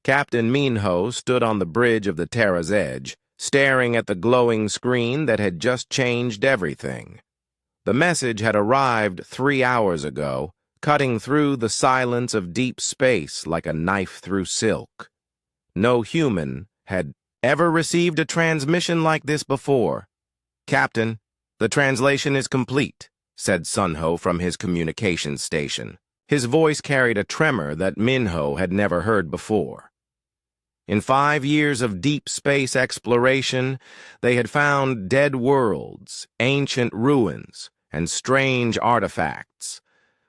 Captain Minho stood on the bridge of the Terra's edge, staring at the glowing screen that had just changed everything. The message had arrived 3 hours ago, cutting through the silence of deep space like a knife through silk. No human had ever received a transmission like this before. "Captain, the translation is complete," said Sunho from his communications station. His voice carried a tremor that Minho had never heard before. In 5 years of deep space exploration, they had found dead worlds, ancient ruins, and strange artifacts,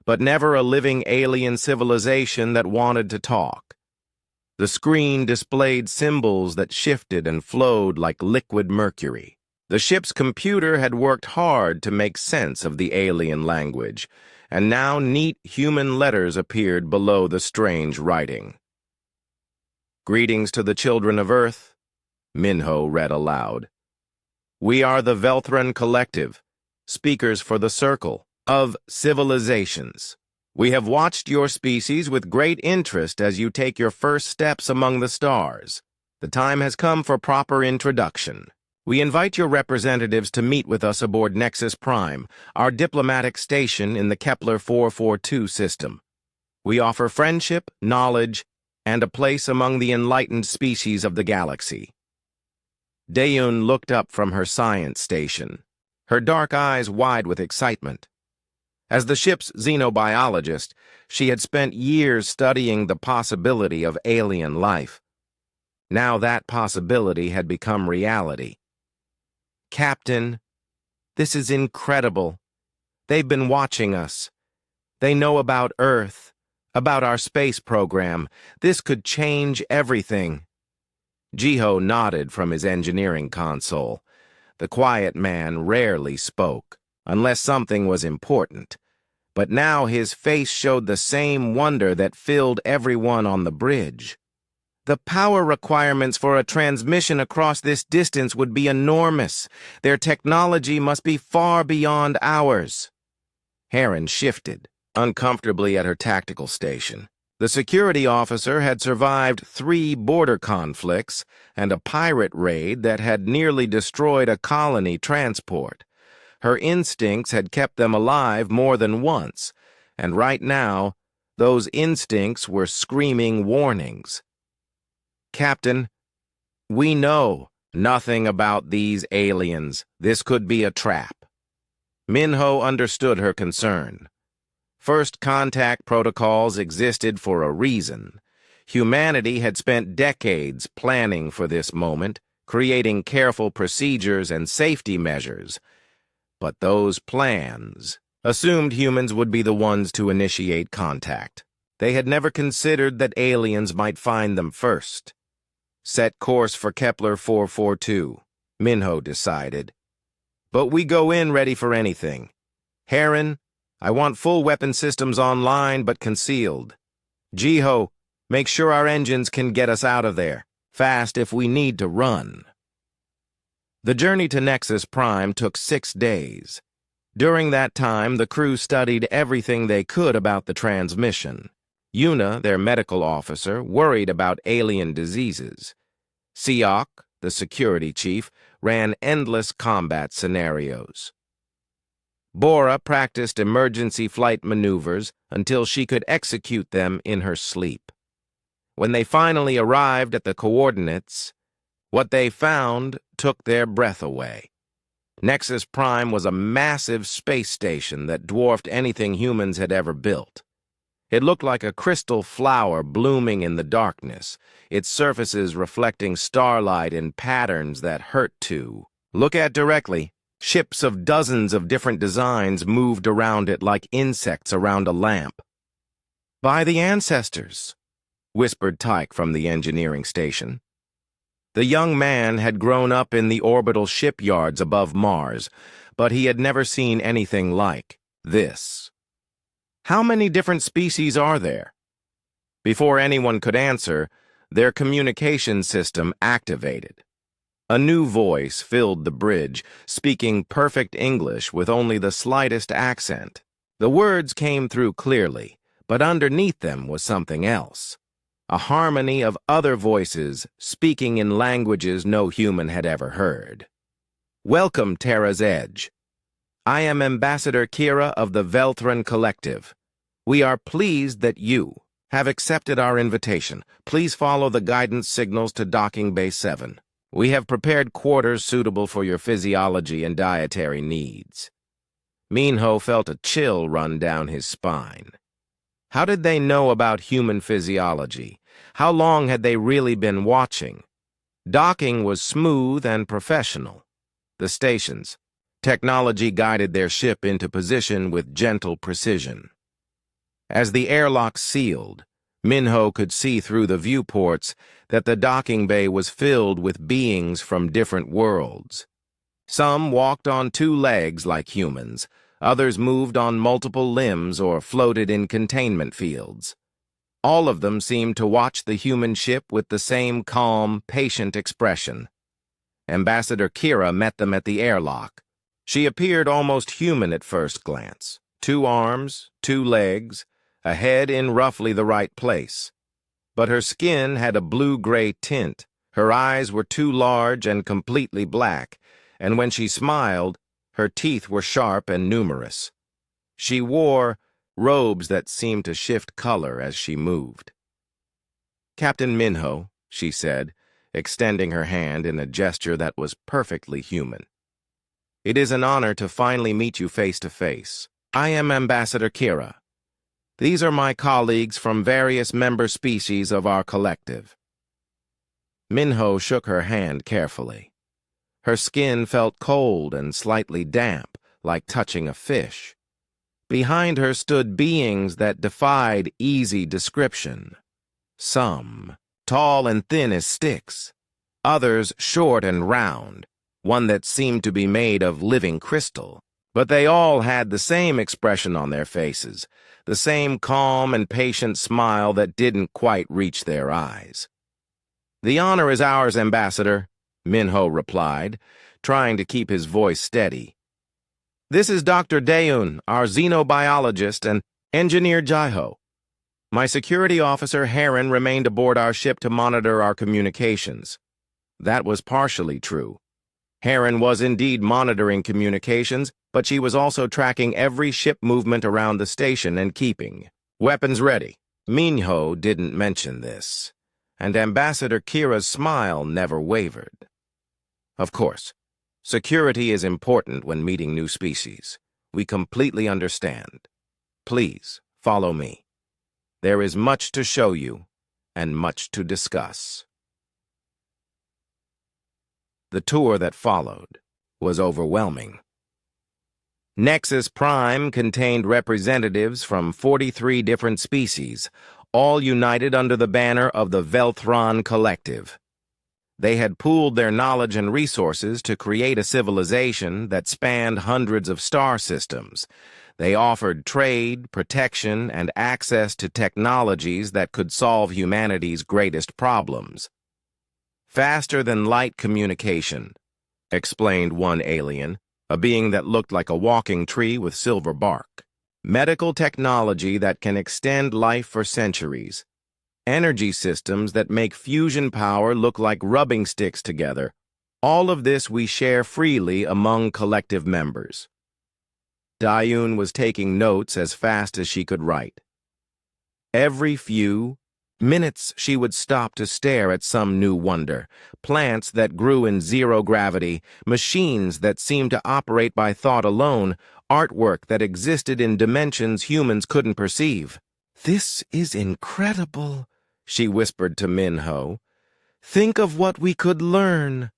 but never a living alien civilization that wanted to talk. The screen displayed symbols that shifted and flowed like liquid mercury. The ship's computer had worked hard to make sense of the alien language, and now neat human letters appeared below the strange writing. "Greetings to the children of Earth," Minho read aloud. "We are the Velthran Collective, speakers for the Circle of Civilizations. We have watched your species with great interest as you take your first steps among the stars. The time has come for proper introduction. We invite your representatives to meet with us aboard Nexus Prime, our diplomatic station in the Kepler 442 system. We offer friendship, knowledge, and a place among the enlightened species of the galaxy." Dayun looked up from her science station, her dark eyes wide with excitement. As the ship's xenobiologist, she had spent years studying the possibility of alien life. Now that possibility had become reality. "Captain, this is incredible. They've been watching us. They know about Earth, about our space program. This could change everything." Jiho nodded from his engineering console. The quiet man rarely spoke, unless something was important. But now his face showed the same wonder that filled everyone on the bridge. "The power requirements for a transmission across this distance would be enormous. Their technology must be far beyond ours." Heron shifted uncomfortably at her tactical station. The security officer had survived 3 border conflicts and a pirate raid that had nearly destroyed a colony transport. Her instincts had kept them alive more than once, and right now, those instincts were screaming warnings. "Captain, we know nothing about these aliens. This could be a trap." Minho understood her concern. First contact protocols existed for a reason. Humanity had spent decades planning for this moment, creating careful procedures and safety measures. But those plans assumed humans would be the ones to initiate contact. They had never considered that aliens might find them first. "Set course for Kepler 442, Minho decided. "But we go in ready for anything. Heron, I want full weapon systems online but concealed. Jiho, make sure our engines can get us out of there, fast if we need to run." The journey to Nexus Prime took 6 days. During that time, the crew studied everything they could about the transmission. Yuna, their medical officer, worried about alien diseases. Siok, the security chief, ran endless combat scenarios. Bora practiced emergency flight maneuvers until she could execute them in her sleep. When they finally arrived at the coordinates, what they found took their breath away. Nexus Prime was a massive space station that dwarfed anything humans had ever built. It looked like a crystal flower blooming in the darkness, its surfaces reflecting starlight in patterns that hurt to look at directly. Ships of dozens of different designs moved around it like insects around a lamp. "By the ancestors," whispered Tyke from the engineering station. The young man had grown up in the orbital shipyards above Mars, but he had never seen anything like this. "How many different species are there?" Before anyone could answer, their communication system activated. A new voice filled the bridge, speaking perfect English with only the slightest accent. The words came through clearly, but underneath them was something else. a harmony of other voices speaking in languages no human had ever heard. Welcome, Terra's Edge. I am Ambassador Kira of the Velthran Collective. We are pleased that you have accepted our invitation. Please follow the guidance signals to Docking Bay 7. We have prepared quarters suitable for your physiology and dietary needs. Minho felt a chill run down his spine. How did they know about human physiology? How long had they really been watching? Docking was smooth and professional. The stations. Technology guided their ship into position with gentle precision. As the airlock sealed, Minho could see through the viewports that the docking bay was filled with beings from different worlds. Some walked on two legs like humans, others moved on multiple limbs or floated in containment fields. All of them seemed to watch the human ship with the same calm, patient expression. Ambassador Kira met them at the airlock. She appeared almost human at first glance. 2 arms, 2 legs, a head in roughly the right place. But her skin had a blue-gray tint, her eyes were too large and completely black, and when she smiled, her teeth were sharp and numerous. She wore robes that seemed to shift color as she moved. "Captain Minho," she said, extending her hand in a gesture that was perfectly human. "It is an honor to finally meet you face to face. I am Ambassador Kira. These are my colleagues from various member species of our collective." Minho shook her hand carefully. Her skin felt cold and slightly damp, like touching a fish. Behind her stood beings that defied easy description. Some tall and thin as sticks, others short and round, one that seemed to be made of living crystal. But they all had the same expression on their faces, the same calm and patient smile that didn't quite reach their eyes. "The honor is ours, Ambassador," Minho replied, trying to keep his voice steady. "This is Dr. Daeun, our xenobiologist, and Engineer Jaiho. My security officer, Heron, remained aboard our ship to monitor our communications." That was partially true. Heron was indeed monitoring communications, but she was also tracking every ship movement around the station and keeping weapons ready. Minho didn't mention this, and Ambassador Kira's smile never wavered. "Of course, security is important when meeting new species. We completely understand. Please, follow me. There is much to show you and much to discuss." The tour that followed was overwhelming. Nexus Prime contained representatives from 43 different species, all united under the banner of the Velthran Collective. They had pooled their knowledge and resources to create a civilization that spanned hundreds of star systems. They offered trade, protection, and access to technologies that could solve humanity's greatest problems. "Faster-than-light communication," explained one alien, a being that looked like a walking tree with silver bark. "Medical technology that can extend life for centuries. Energy systems that make fusion power look like rubbing sticks together. All of this we share freely among collective members." Daeun was taking notes as fast as she could write. Every few minutes she would stop to stare at some new wonder, plants that grew in zero gravity, machines that seemed to operate by thought alone, artwork that existed in dimensions humans couldn't perceive. "This is incredible," she whispered to Minho. "Think of what we could learn."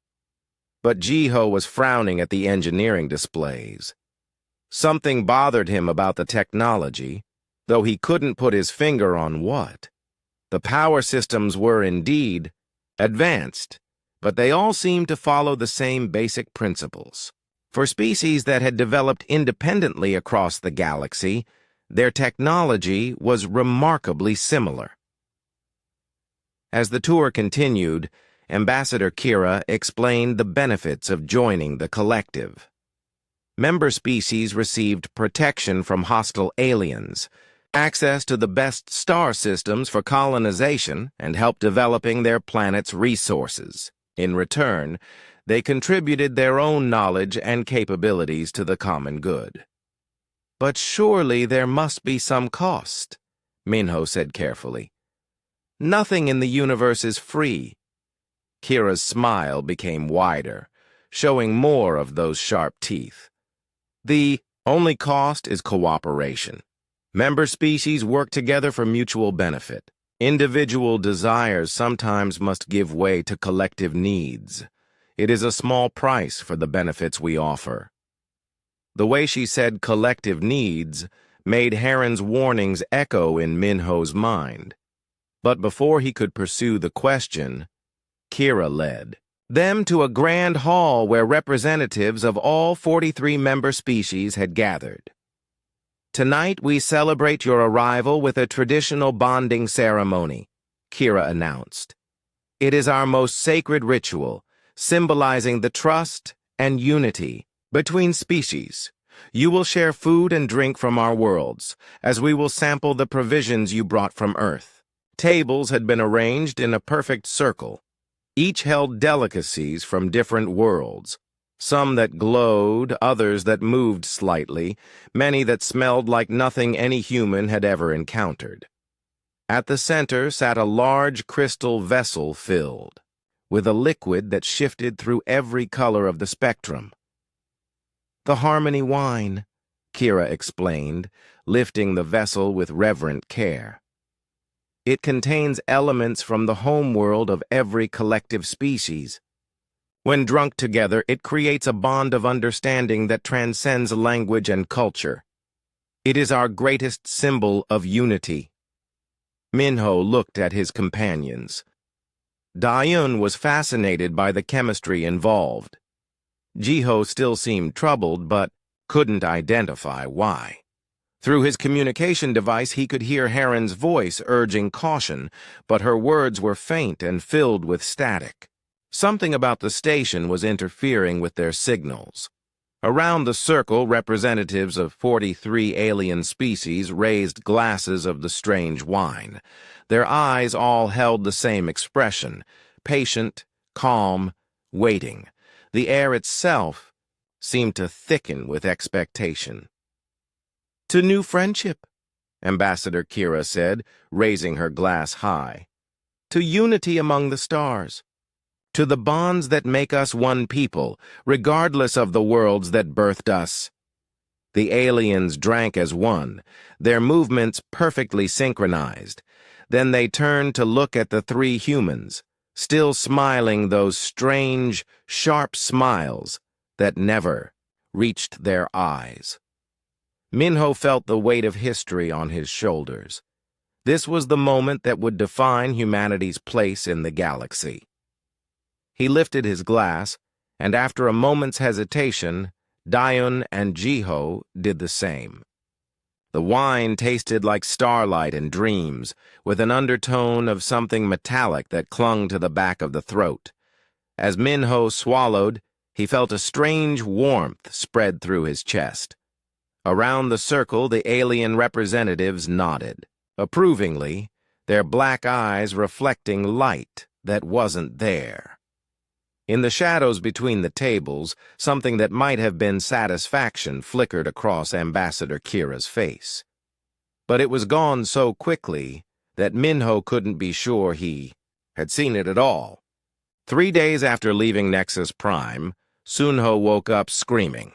But Jiho was frowning at the engineering displays. Something bothered him about the technology, though he couldn't put his finger on what. The power systems were indeed advanced, but they all seemed to follow the same basic principles. For species that had developed independently across the galaxy, their technology was remarkably similar. As the tour continued, Ambassador Kira explained the benefits of joining the collective. Member species received protection from hostile aliens, access to the best star systems for colonization, and help developing their planet's resources. In return, they contributed their own knowledge and capabilities to the common good. But surely there must be some cost, Minho said carefully. Nothing in the universe is free. Kira's smile became wider, showing more of those sharp teeth. The only cost is cooperation. Member species work together for mutual benefit. Individual desires sometimes must give way to collective needs. It is a small price for the benefits we offer. The way she said collective needs made Heron's warnings echo in Minho's mind. But before he could pursue the question, Kira led them to a grand hall where representatives of all 43 member species had gathered. Tonight we celebrate your arrival with a traditional bonding ceremony, Kira announced. It is our most sacred ritual, symbolizing the trust and unity between species. You will share food and drink from our worlds, as we will sample the provisions you brought from Earth. Tables had been arranged in a perfect circle. Each held delicacies from different worlds, some that glowed, others that moved slightly, many that smelled like nothing any human had ever encountered. At the center sat a large crystal vessel filled with a liquid that shifted through every color of the spectrum. The Harmony wine, Kira explained, lifting the vessel with reverent care. It contains elements from the homeworld of every collective species. When drunk together, it creates a bond of understanding that transcends language and culture. It is our greatest symbol of unity. Minho looked at his companions. Dayun was fascinated by the chemistry involved. Jiho still seemed troubled, but couldn't identify why. Through his communication device, he could hear Heron's voice urging caution, but her words were faint and filled with static. Something about the station was interfering with their signals. Around the circle, representatives of 43 alien species raised glasses of the strange wine. Their eyes all held the same expression, patient, calm, waiting. The air itself seemed to thicken with expectation. To new friendship, Ambassador Kira said, raising her glass high. To unity among the stars. To the bonds that make us one people, regardless of the worlds that birthed us. The aliens drank as one, their movements perfectly synchronized. Then they turned to look at the three humans, still smiling those strange, sharp smiles that never reached their eyes. Minho felt the weight of history on his shoulders. This was the moment that would define humanity's place in the galaxy. He lifted his glass, and after a moment's hesitation, Dayun and Jiho did the same. The wine tasted like starlight and dreams, with an undertone of something metallic that clung to the back of the throat. As Minho swallowed, he felt a strange warmth spread through his chest. Around the circle, the alien representatives nodded, approvingly, their black eyes reflecting light that wasn't there. In the shadows between the tables, something that might have been satisfaction flickered across Ambassador Kira's face. But it was gone so quickly that Minho couldn't be sure he had seen it at all. 3 days after leaving Nexus Prime, Sunho woke up screaming.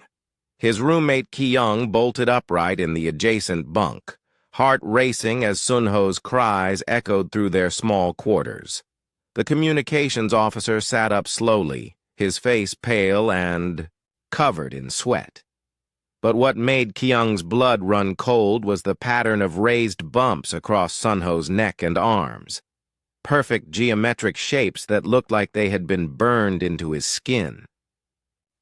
His roommate Kyung bolted upright in the adjacent bunk, heart racing as Sunho's cries echoed through their small quarters. The communications officer sat up slowly, his face pale and covered in sweat. But what made Kyung's blood run cold was the pattern of raised bumps across Sunho's neck and arms. Perfect geometric shapes that looked like they had been burned into his skin.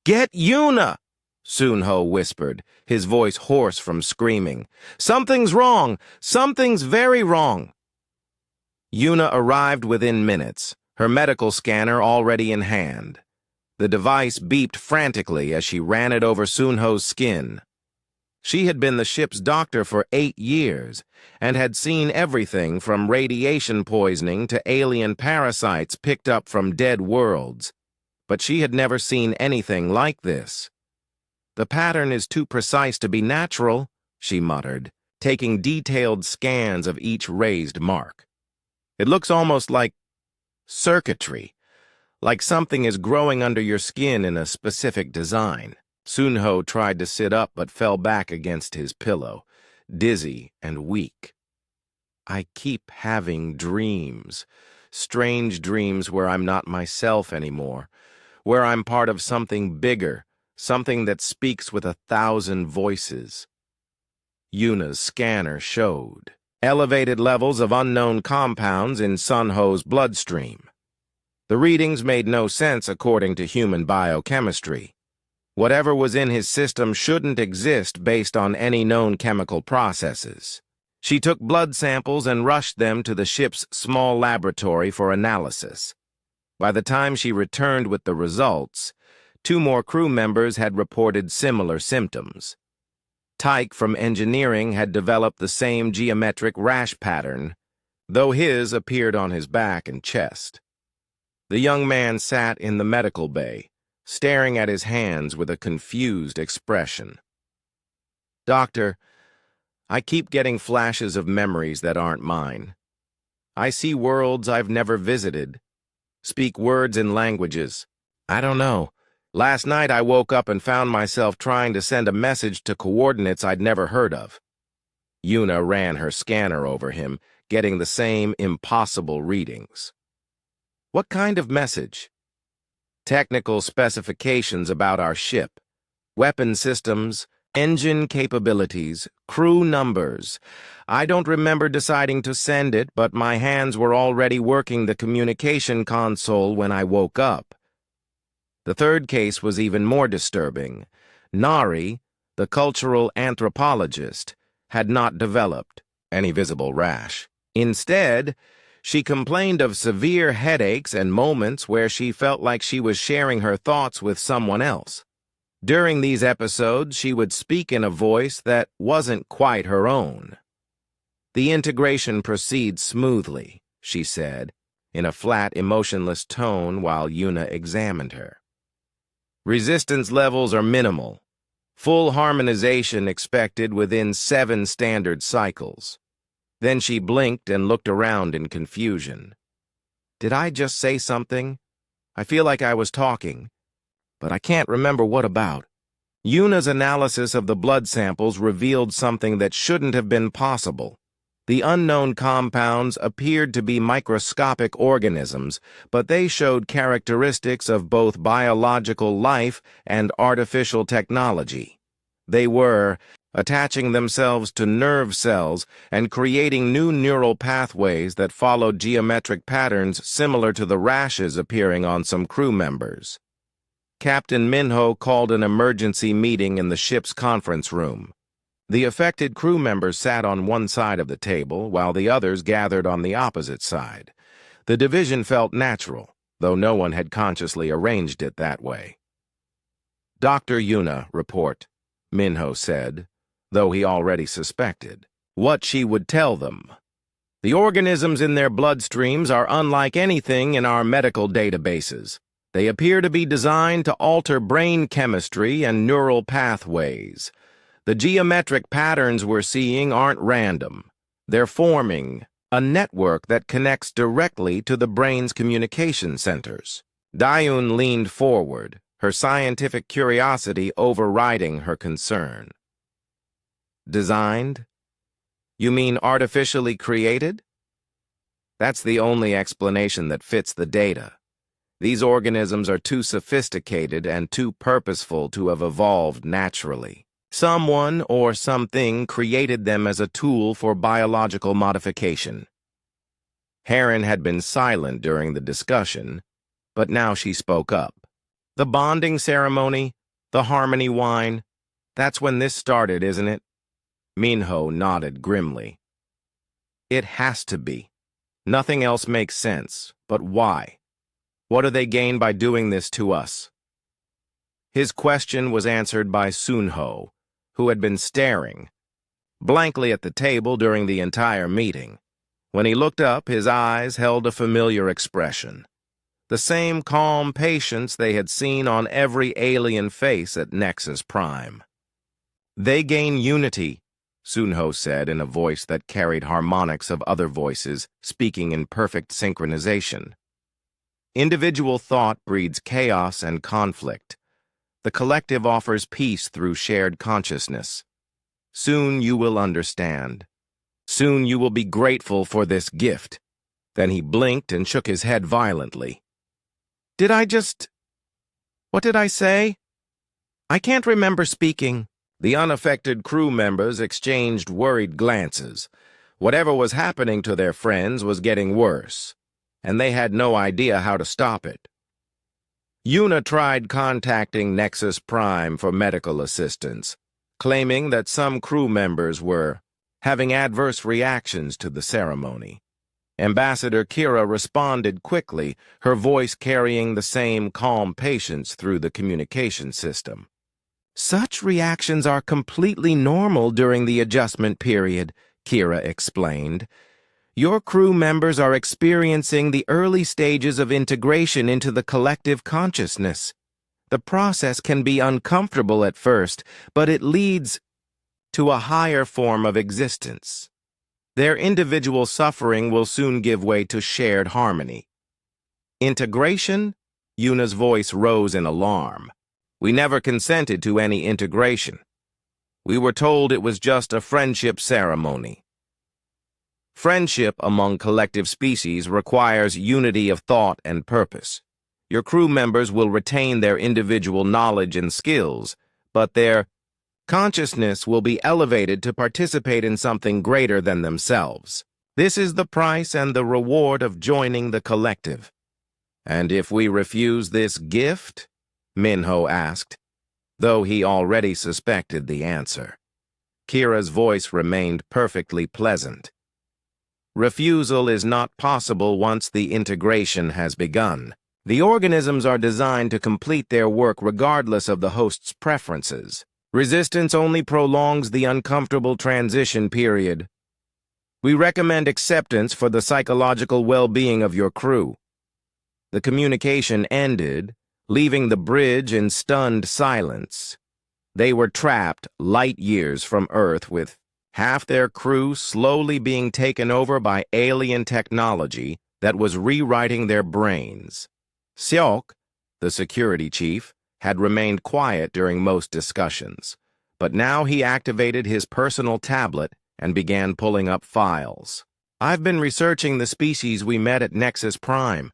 "Get Yuna!" Sunho whispered, his voice hoarse from screaming. "Something's wrong! Something's very wrong!" Yuna arrived within minutes, her medical scanner already in hand. The device beeped frantically as she ran it over Sunho's skin. She had been the ship's doctor for 8 years and had seen everything from radiation poisoning to alien parasites picked up from dead worlds, but she had never seen anything like this. "The pattern is too precise to be natural," she muttered, taking detailed scans of each raised mark. "It looks almost like circuitry, like something is growing under your skin in a specific design." Sunho tried to sit up but fell back against his pillow, dizzy and weak. "I keep having dreams, strange dreams where I'm not myself anymore, where I'm part of something bigger, something that speaks with 1,000 voices." Yuna's scanner showed elevated levels of unknown compounds in Sunho's bloodstream. The readings made no sense according to human biochemistry. Whatever was in his system shouldn't exist based on any known chemical processes. She took blood samples and rushed them to the ship's small laboratory for analysis. By the time she returned with the results, 2 more crew members had reported similar symptoms. Tyke from engineering had developed the same geometric rash pattern, though his appeared on his back and chest. The young man sat in the medical bay, staring at his hands with a confused expression. "Doctor, I keep getting flashes of memories that aren't mine. I see worlds I've never visited, speak words and languages. I don't know. Last night I woke up and found myself trying to send a message to coordinates I'd never heard of." Yuna ran her scanner over him, getting the same impossible readings. "What kind of message?" "Technical specifications about our ship, weapon systems, engine capabilities, crew numbers. I don't remember deciding to send it, but my hands were already working the communication console when I woke up." The third case was even more disturbing. Nari, the cultural anthropologist, had not developed any visible rash. Instead, she complained of severe headaches and moments where she felt like she was sharing her thoughts with someone else. During these episodes, she would speak in a voice that wasn't quite her own. "The integration proceeds smoothly," she said, in a flat, emotionless tone while Yuna examined her. "Resistance levels are minimal. Full harmonization expected within 7 standard cycles." Then she blinked and looked around in confusion. "Did I just say something? I feel like I was talking, but I can't remember what about." Yuna's analysis of the blood samples revealed something that shouldn't have been possible. The unknown compounds appeared to be microscopic organisms, but they showed characteristics of both biological life and artificial technology. They were attaching themselves to nerve cells and creating new neural pathways that followed geometric patterns similar to the rashes appearing on some crew members. Captain Minho called an emergency meeting in the ship's conference room. The affected crew members sat on one side of the table, while the others gathered on the opposite side. The division felt natural, though no one had consciously arranged it that way. "Dr. Yuna, report," Minho said, though he already suspected what she would tell them. "The organisms in their bloodstreams are unlike anything in our medical databases. They appear to be designed to alter brain chemistry and neural pathways. The geometric patterns we're seeing aren't random. They're forming a network that connects directly to the brain's communication centers." Dayun leaned forward, her scientific curiosity overriding her concern. "Designed? You mean artificially created?" "That's the only explanation that fits the data. These organisms are too sophisticated and too purposeful to have evolved naturally. Someone or something created them as a tool for biological modification." Heron had been silent during the discussion, but now she spoke up. "The bonding ceremony, the harmony wine, that's when this started, isn't it?" Minho nodded grimly. "It has to be. Nothing else makes sense. But why? What do they gain by doing this to us?" His question was answered by Sunho, who had been staring blankly at the table during the entire meeting. When he looked up, his eyes held a familiar expression. The same calm patience they had seen on every alien face at Nexus Prime. "They gain unity," Sunho said in a voice that carried harmonics of other voices, speaking in perfect synchronization. "Individual thought breeds chaos and conflict. The collective offers peace through shared consciousness. Soon you will understand. Soon you will be grateful for this gift." Then he blinked and shook his head violently. What did I say? I can't remember speaking." The unaffected crew members exchanged worried glances. Whatever was happening to their friends was getting worse, and they had no idea how to stop it. Yuna tried contacting Nexus Prime for medical assistance, claiming that some crew members were having adverse reactions to the ceremony. Ambassador Kira responded quickly, her voice carrying the same calm patience through the communication system. "Such reactions are completely normal during the adjustment period," Kira explained. "Your crew members are experiencing the early stages of integration into the collective consciousness. The process can be uncomfortable at first, but it leads to a higher form of existence. Their individual suffering will soon give way to shared harmony." "Integration?" Yuna's voice rose in alarm. "We never consented to any integration. We were told it was just a friendship ceremony." "Friendship among collective species requires unity of thought and purpose. Your crew members will retain their individual knowledge and skills, but their consciousness will be elevated to participate in something greater than themselves. This is the price and the reward of joining the collective." "And if we refuse this gift?" Minho asked, though he already suspected the answer. Kira's voice remained perfectly pleasant. "Refusal is not possible once the integration has begun. The organisms are designed to complete their work regardless of the host's preferences. Resistance only prolongs the uncomfortable transition period. We recommend acceptance for the psychological well-being of your crew." The communication ended, leaving the bridge in stunned silence. They were trapped light years from Earth, with half their crew slowly being taken over by alien technology that was rewriting their brains. Seok, the security chief, had remained quiet during most discussions, but now he activated his personal tablet and began pulling up files. "I've been researching the species we met at Nexus Prime.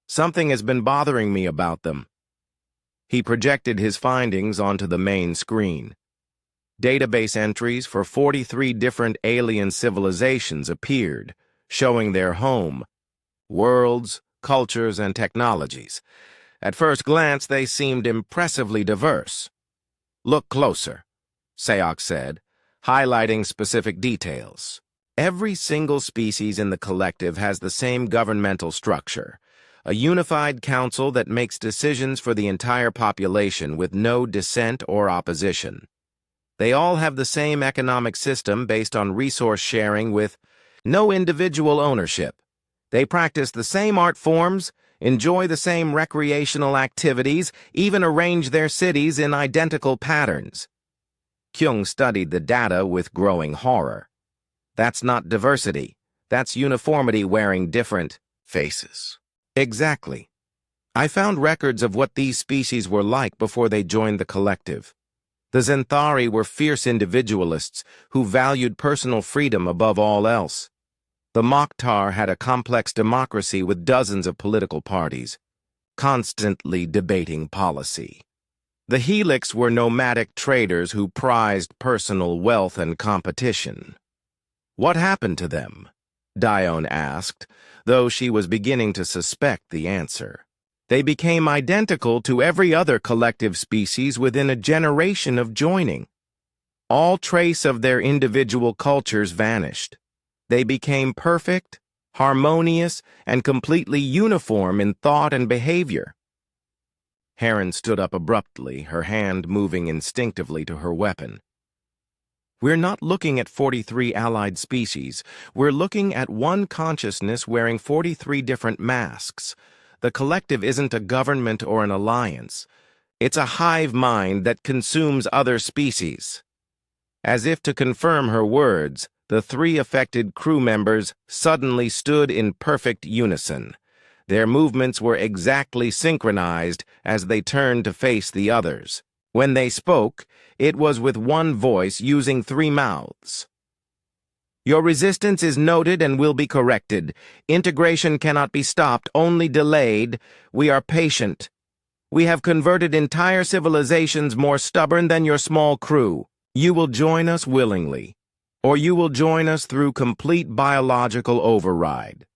Something has been bothering me about them." He projected his findings onto the main screen. Database entries for 43 different alien civilizations appeared, showing their home, worlds, cultures, and technologies. At first glance, they seemed impressively diverse. "Look closer," Seok said, highlighting specific details. "Every single species in the collective has the same governmental structure, a unified council that makes decisions for the entire population with no dissent or opposition. They all have the same economic system based on resource sharing with no individual ownership. They practice the same art forms, enjoy the same recreational activities, even arrange their cities in identical patterns." Kyung studied the data with growing horror. "That's not diversity. That's uniformity wearing different faces." "Exactly. I found records of what these species were like before they joined the collective. The Zenthari were fierce individualists who valued personal freedom above all else. The Mokhtar had a complex democracy with dozens of political parties, constantly debating policy. The Helix were nomadic traders who prized personal wealth and competition." "What happened to them?" Dione asked, though she was beginning to suspect the answer. "They became identical to every other collective species within a generation of joining. All trace of their individual cultures vanished. They became perfect, harmonious, and completely uniform in thought and behavior." Heron stood up abruptly, her hand moving instinctively to her weapon. We're not looking at 43 allied species. We're looking at one consciousness wearing 43 different masks. The collective isn't a government or an alliance. It's a hive mind that consumes other species." As if to confirm her words, the three affected crew members suddenly stood in perfect unison. Their movements were exactly synchronized as they turned to face the others. When they spoke, it was with one voice using three mouths. "Your resistance is noted and will be corrected. Integration cannot be stopped, only delayed. We are patient. We have converted entire civilizations more stubborn than your small crew. You will join us willingly, or you will join us through complete biological override.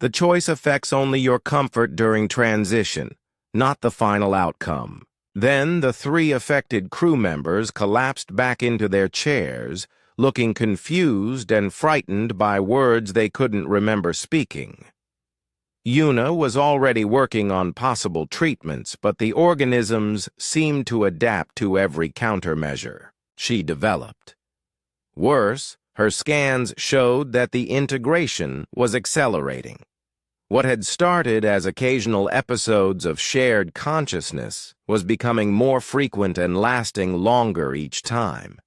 The choice affects only your comfort during transition, not the final outcome." Then the three affected crew members collapsed back into their chairs, looking confused and frightened by words they couldn't remember speaking. Yuna was already working on possible treatments, but the organisms seemed to adapt to every countermeasure she developed. Worse, her scans showed that the integration was accelerating. What had started as occasional episodes of shared consciousness was becoming more frequent and lasting longer each time.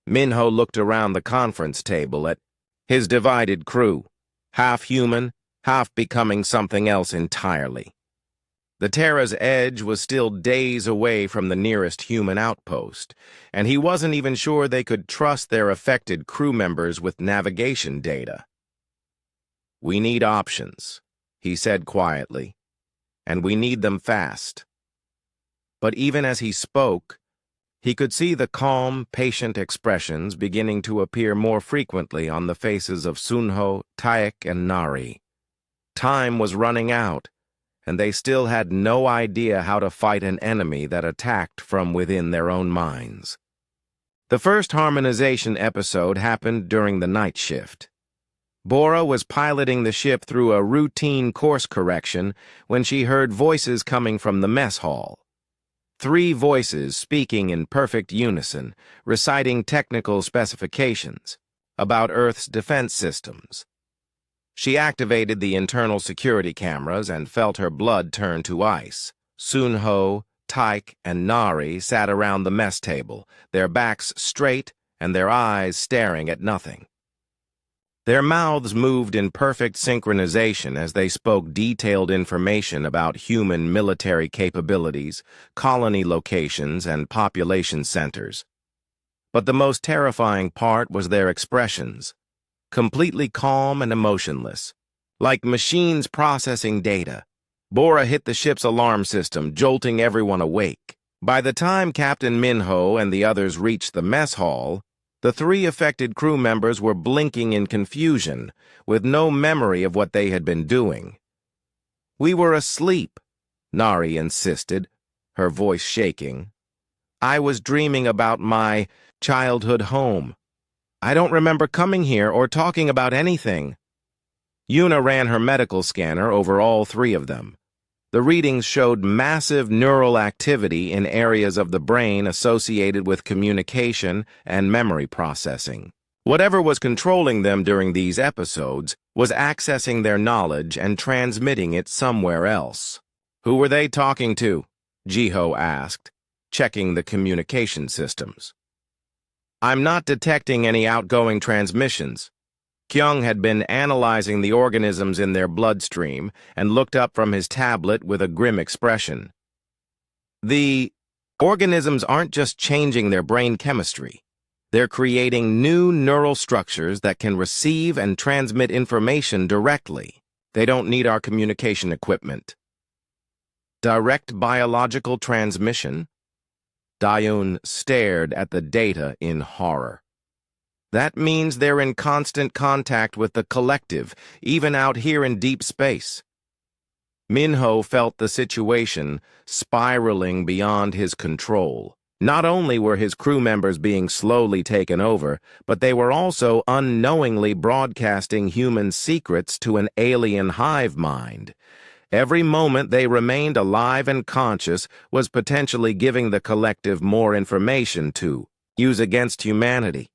Minho looked around the conference table at his divided crew, half human, half becoming something else entirely. The Terra's edge was still days away from the nearest human outpost, and he wasn't even sure they could trust their affected crew members with navigation data. "We need options," he said quietly, "and we need them fast." But even as he spoke, he could see the calm, patient expressions beginning to appear more frequently on the faces of Sunho, Taek, and Nari. Time was running out, and they still had no idea how to fight an enemy that attacked from within their own minds. The first harmonization episode happened during the night shift. Bora was piloting the ship through a routine course correction when she heard voices coming from the mess hall. Three voices speaking in perfect unison, reciting technical specifications about Earth's defense systems. She activated the internal security cameras and felt her blood turn to ice. Sunho, Taek, and Nari sat around the mess table, their backs straight and their eyes staring at nothing. Their mouths moved in perfect synchronization as they spoke detailed information about human military capabilities, colony locations, and population centers. But the most terrifying part was their expressions, completely calm and emotionless, like machines processing data. Bora hit the ship's alarm system, jolting everyone awake. By the time Captain Minho and the others reached the mess hall, the three affected crew members were blinking in confusion, with no memory of what they had been doing. "We were asleep," Nari insisted, her voice shaking. "I was dreaming about my childhood home. I don't remember coming here or talking about anything." Yuna ran her medical scanner over all three of them. The readings showed massive neural activity in areas of the brain associated with communication and memory processing. Whatever was controlling them during these episodes was accessing their knowledge and transmitting it somewhere else. "Who were they talking to?" Jiho asked, checking the communication systems. "I'm not detecting any outgoing transmissions." Kyung had been analyzing the organisms in their bloodstream and looked up from his tablet with a grim expression. "The organisms aren't just changing their brain chemistry. They're creating new neural structures that can receive and transmit information directly. They don't need our communication equipment." "Direct biological transmission?" Dayun stared at the data in horror. "That means they're in constant contact with the collective, even out here in deep space." Minho felt the situation spiraling beyond his control. Not only were his crew members being slowly taken over, but they were also unknowingly broadcasting human secrets to an alien hive mind. Every moment they remained alive and conscious was potentially giving the collective more information to use against humanity.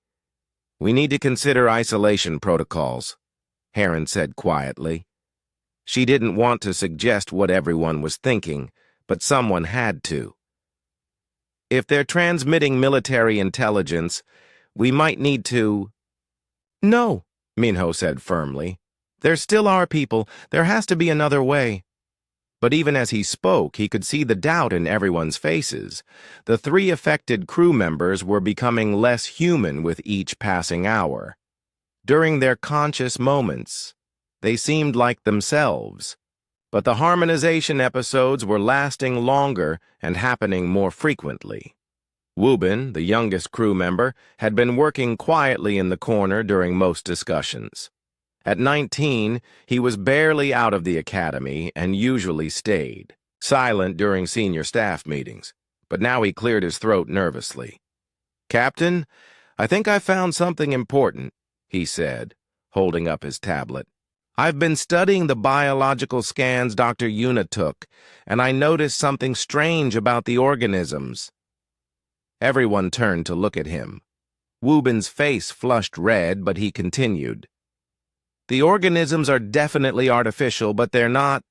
We need to consider isolation protocols, Heron said quietly. She didn't want to suggest what everyone was thinking, but someone had to. If they're transmitting military intelligence, we might need to... No, Minho said firmly. There still are people. There has to be another way. But even as he spoke, he could see the doubt in everyone's faces. The 3 affected crew members were becoming less human with each passing hour. During their conscious moments, they seemed like themselves. But the harmonization episodes were lasting longer and happening more frequently. Wubin, the youngest crew member, had been working quietly in the corner during most discussions. At 19, he was barely out of the academy and usually stayed, silent during senior staff meetings, but now he cleared his throat nervously. "Captain, I think I found something important," he said, holding up his tablet. "I've been studying the biological scans Dr. Yuna took, and I noticed something strange about the organisms." Everyone turned to look at him. Wubin's face flushed red, but he continued. "The organisms are definitely artificial, but they're not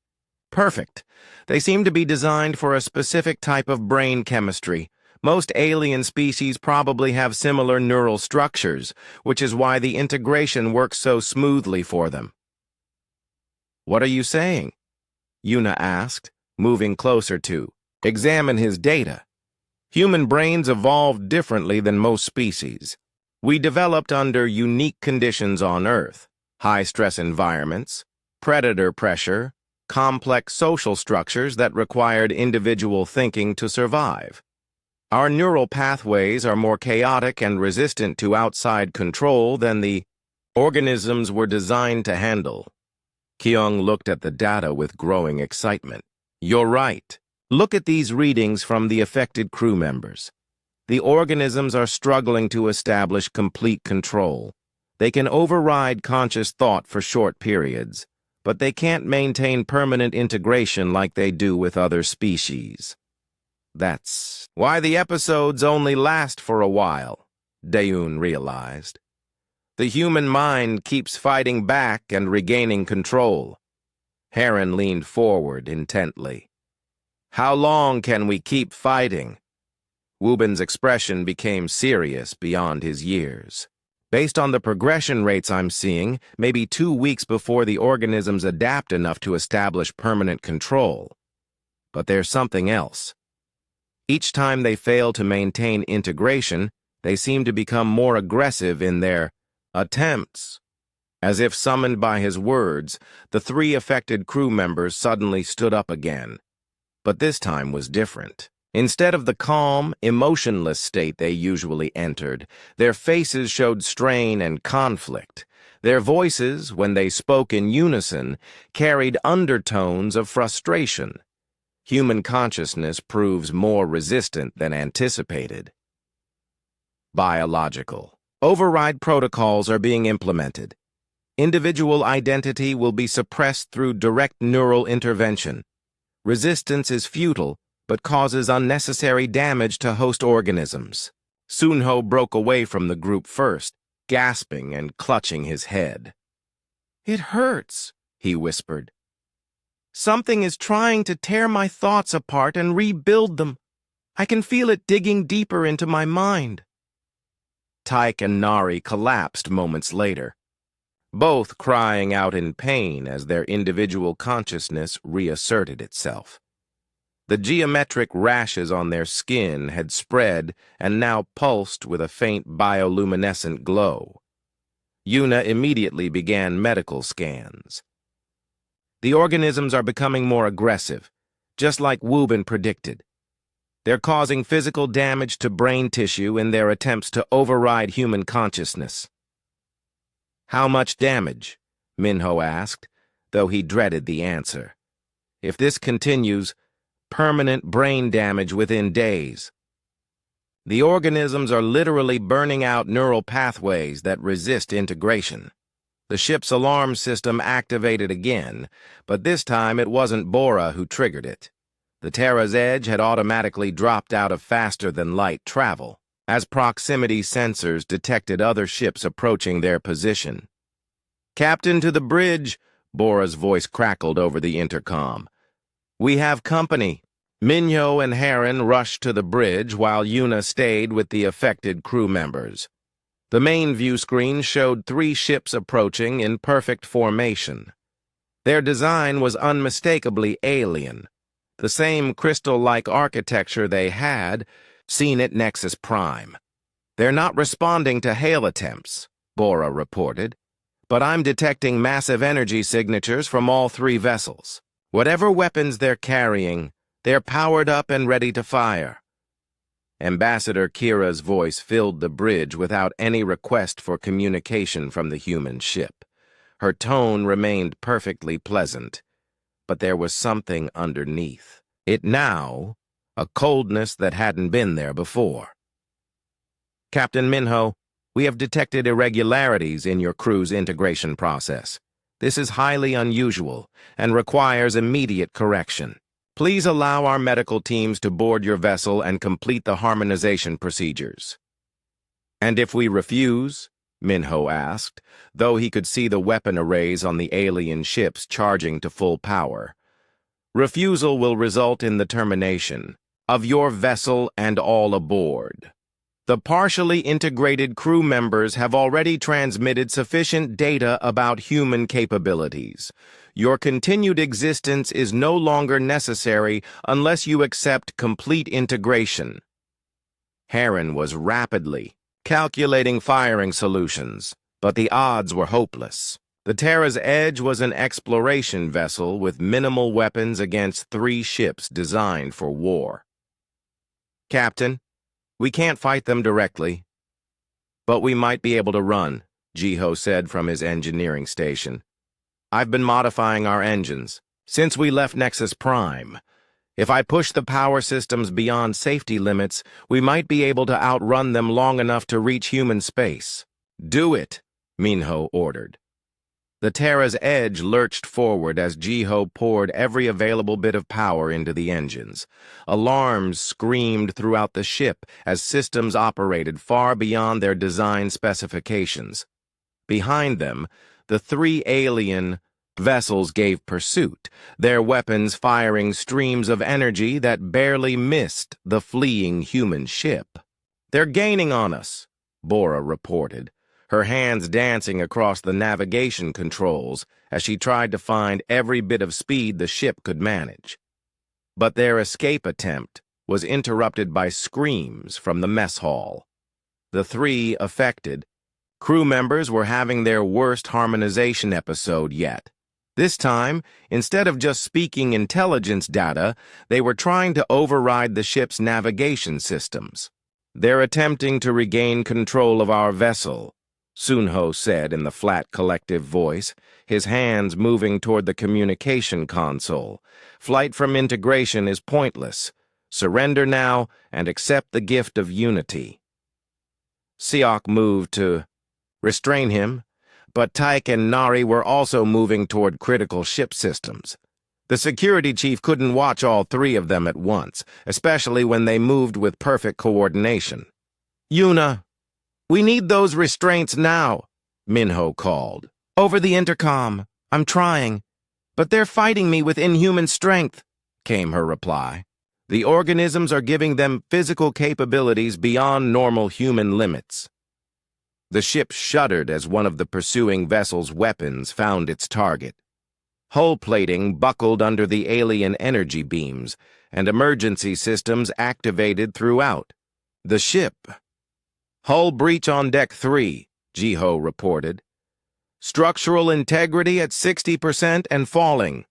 perfect. They seem to be designed for a specific type of brain chemistry. Most alien species probably have similar neural structures, which is why the integration works so smoothly for them." "What are you saying?" Yuna asked, moving closer to examine his data. "Human brains evolved differently than most species. We developed under unique conditions on Earth. High-stress environments, predator pressure, complex social structures that required individual thinking to survive. Our neural pathways are more chaotic and resistant to outside control than the organisms were designed to handle." Kyung looked at the data with growing excitement. "You're right. Look at these readings from the affected crew members. The organisms are struggling to establish complete control. They can override conscious thought for short periods, but they can't maintain permanent integration like they do with other species. That's why the episodes only last for a while," Daeun realized. "The human mind keeps fighting back and regaining control." Heron leaned forward intently. "How long can we keep fighting?" Wubin's expression became serious beyond his years. "Based on the progression rates I'm seeing, maybe 2 weeks before the organisms adapt enough to establish permanent control. But there's something else. Each time they fail to maintain integration, they seem to become more aggressive in their attempts." As if summoned by his words, the 3 affected crew members suddenly stood up again. But this time was different. Instead of the calm, emotionless state they usually entered, their faces showed strain and conflict. Their voices, when they spoke in unison, carried undertones of frustration. Human consciousness proves more resistant than anticipated. Biological. Override protocols are being implemented. Individual identity will be suppressed through direct neural intervention. Resistance is futile, but causes unnecessary damage to host organisms. Sunho broke away from the group first, gasping and clutching his head. "It hurts," he whispered. "Something is trying to tear my thoughts apart and rebuild them. I can feel it digging deeper into my mind." Tyke and Nari collapsed moments later, both crying out in pain as their individual consciousness reasserted itself. The geometric rashes on their skin had spread and now pulsed with a faint bioluminescent glow. Yuna immediately began medical scans. "The organisms are becoming more aggressive, just like Wubin predicted. They're causing physical damage to brain tissue in their attempts to override human consciousness." "How much damage?" Minho asked, though he dreaded the answer. "If this continues, permanent brain damage within days. The organisms are literally burning out neural pathways that resist integration." The ship's alarm system activated again, but this time it wasn't Bora who triggered it. The Terra's Edge had automatically dropped out of faster-than-light travel. as proximity sensors detected other ships approaching their position. "Captain to the bridge," Bora's voice crackled over the intercom. "We have company." Minho and Heron rushed to the bridge while Yuna stayed with the affected crew members. The main view screen showed 3 ships approaching in perfect formation. Their design was unmistakably alien, the same crystal-like architecture they had seen at Nexus Prime. "They're not responding to hail attempts," Bora reported, "but I'm detecting massive energy signatures from all 3 vessels. Whatever weapons they're carrying, they're powered up and ready to fire." Ambassador Kira's voice filled the bridge without any request for communication from the human ship. Her tone remained perfectly pleasant, but there was something underneath it now, a coldness that hadn't been there before. "Captain Minho, we have detected irregularities in your crew's integration process. This is highly unusual and requires immediate correction. Please allow our medical teams to board your vessel and complete the harmonization procedures." "And if we refuse?" Minho asked, though he could see the weapon arrays on the alien ships charging to full power. "Refusal will result in the termination of your vessel and all aboard. The partially integrated crew members have already transmitted sufficient data about human capabilities. Your continued existence is no longer necessary unless you accept complete integration." Heron was rapidly calculating firing solutions, but the odds were hopeless. The Terra's Edge was an exploration vessel with minimal weapons against 3 ships designed for war. "Captain, we can't fight them directly, but we might be able to run," Jiho said from his engineering station. "I've been modifying our engines since we left Nexus Prime. If I push the power systems beyond safety limits, we might be able to outrun them long enough to reach human space." "Do it," Minho ordered. The Terra's Edge lurched forward as Jiho poured every available bit of power into the engines. Alarms screamed throughout the ship as systems operated far beyond their design specifications. Behind them, the 3 alien vessels gave pursuit, their weapons firing streams of energy that barely missed the fleeing human ship. "They're gaining on us," Bora reported, her hands dancing across the navigation controls as she tried to find every bit of speed the ship could manage. But their escape attempt was interrupted by screams from the mess hall. The 3 affected crew members were having their worst harmonization episode yet. This time, instead of just speaking intelligence data, they were trying to override the ship's navigation systems. "They're attempting to regain control of our vessel," Sunho said in the flat collective voice, his hands moving toward the communication console. "Flight from integration is pointless. Surrender now and accept the gift of unity." Siok moved to restrain him, but Taik and Nari were also moving toward critical ship systems. The security chief couldn't watch all 3 of them at once, especially when they moved with perfect coordination. "Yuna, we need those restraints now," Minho called. "Over the intercom. I'm trying, but they're fighting me with inhuman strength," came her reply. "The organisms are giving them physical capabilities beyond normal human limits." The ship shuddered as one of the pursuing vessel's weapons found its target. Hull plating buckled under the alien energy beams, and emergency systems activated throughout. The ship. "Hull breach on Deck 3, Jiho reported. "Structural integrity at 60% and falling."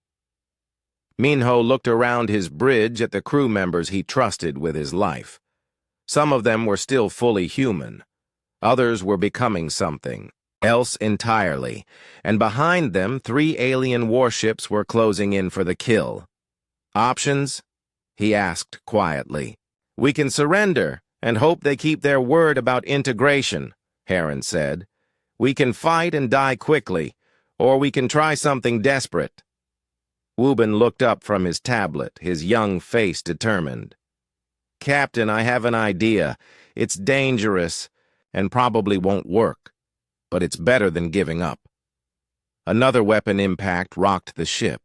Minho looked around his bridge at the crew members he trusted with his life. Some of them were still fully human. Others were becoming something else entirely, and behind them 3 alien warships were closing in for the kill. "Options?" he asked quietly. "We can surrender and hope they keep their word about integration," Heron said. "We can fight and die quickly, or we can try something desperate." Wubin looked up from his tablet, his young face determined. Captain, I have an idea. It's dangerous and probably won't work, but it's better than giving up. Another weapon impact rocked the ship.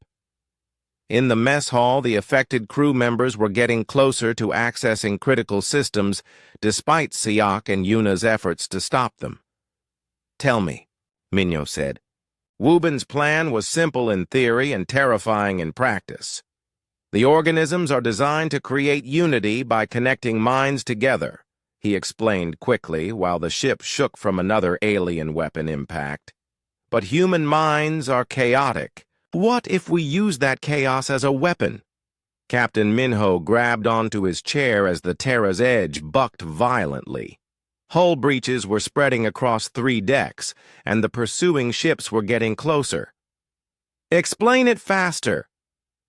In the mess hall, the affected crew members were getting closer to accessing critical systems despite Siak and Yuna's efforts to stop them. "Tell me," Minho said. "Wubin's plan was simple in theory and terrifying in practice. The organisms are designed to create unity by connecting minds together," he explained quickly while the ship shook from another alien weapon impact. "But human minds are chaotic. What if we use that chaos as a weapon?" Captain Minho grabbed onto his chair as the Terra's Edge bucked violently. Hull breaches were spreading across 3 decks, and the pursuing ships were getting closer. "Explain it faster."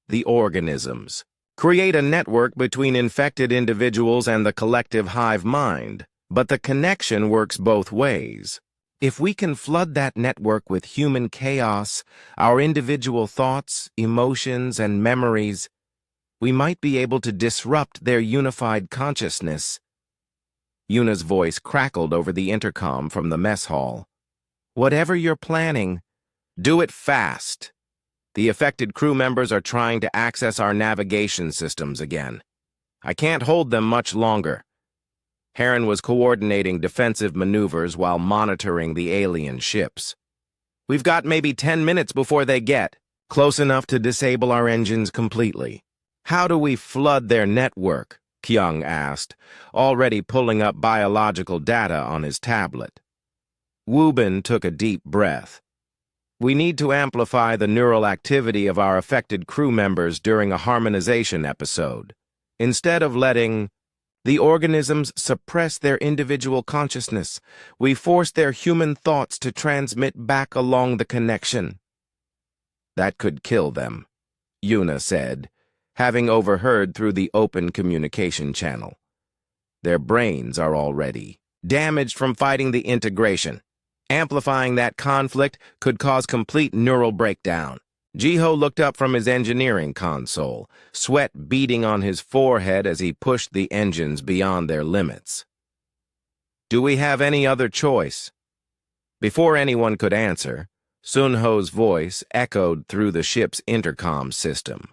"The organisms create a network between infected individuals and the collective hive mind, but the connection works both ways. If we can flood that network with human chaos, our individual thoughts, emotions, and memories, we might be able to disrupt their unified consciousness." Yuna's voice crackled over the intercom from the mess hall. "Whatever you're planning, do it fast. The affected crew members are trying to access our navigation systems again. I can't hold them much longer." Heron was coordinating defensive maneuvers while monitoring the alien ships. "We've got maybe 10 minutes before they get close enough to disable our engines completely." "How do we flood their network?" Kyung asked, already pulling up biological data on his tablet. Wubin took a deep breath. "We need to amplify the neural activity of our affected crew members during a harmonization episode. Instead of letting the organisms suppress their individual consciousness, we force their human thoughts to transmit back along the connection." "That could kill them," Yuna said, having overheard through the open communication channel. "Their brains are already damaged from fighting the integration. Amplifying that conflict could cause complete neural breakdown." Jiho looked up from his engineering console, sweat beading on his forehead as he pushed the engines beyond their limits. "Do we have any other choice?" Before anyone could answer, Sunho's voice echoed through the ship's intercom system.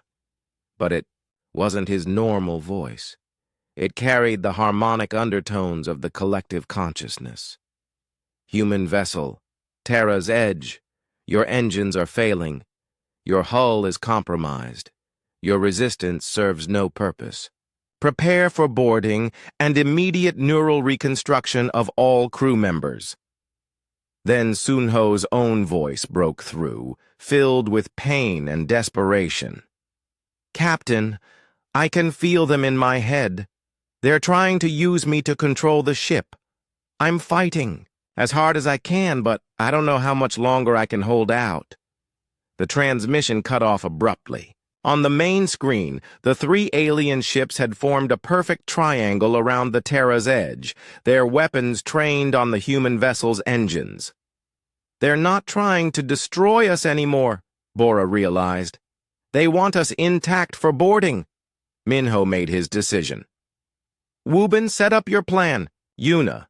But it wasn't his normal voice. It carried the harmonic undertones of the collective consciousness. "Human vessel, Terra's Edge, your engines are failing. Your hull is compromised. Your resistance serves no purpose. Prepare for boarding and immediate neural reconstruction of all crew members." Then Sunho's own voice broke through, filled with pain and desperation. "Captain, I can feel them in my head. They're trying to use me to control the ship. I'm fighting as hard as I can, but I don't know how much longer I can hold out." The transmission cut off abruptly. On the main screen, the 3 alien ships had formed a perfect triangle around the Terra's Edge, their weapons trained on the human vessel's engines. "They're not trying to destroy us anymore," Bora realized. "They want us intact for boarding." Minho made his decision. "Wubin, set up your plan. Yuna,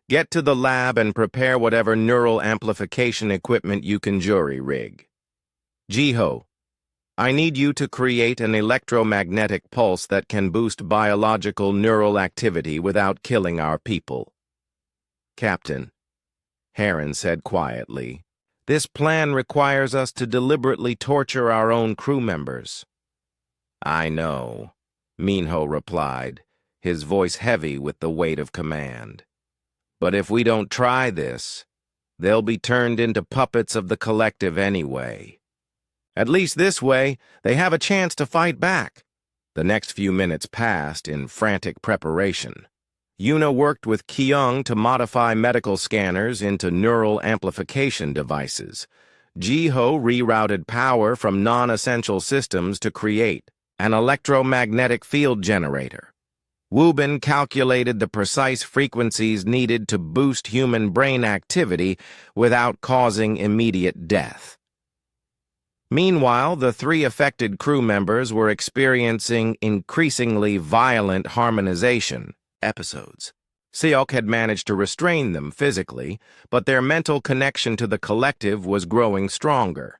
get to the lab and prepare whatever neural amplification equipment you can jury-rig. Jiho, I need you to create an electromagnetic pulse that can boost biological neural activity without killing our people." "Captain," Heron said quietly, "this plan requires us to deliberately torture our own crew members." "I know," Minho replied, his voice heavy with the weight of command. "But if we don't try this, they'll be turned into puppets of the collective anyway. At least this way, they have a chance to fight back." The next few minutes passed in frantic preparation. Yuna worked with Kyung to modify medical scanners into neural amplification devices. Jiho rerouted power from non-essential systems to create an electromagnetic field generator. Wubin calculated the precise frequencies needed to boost human brain activity without causing immediate death. Meanwhile, the three affected crew members were experiencing increasingly violent harmonization episodes. Seok had managed to restrain them physically, but their mental connection to the collective was growing stronger.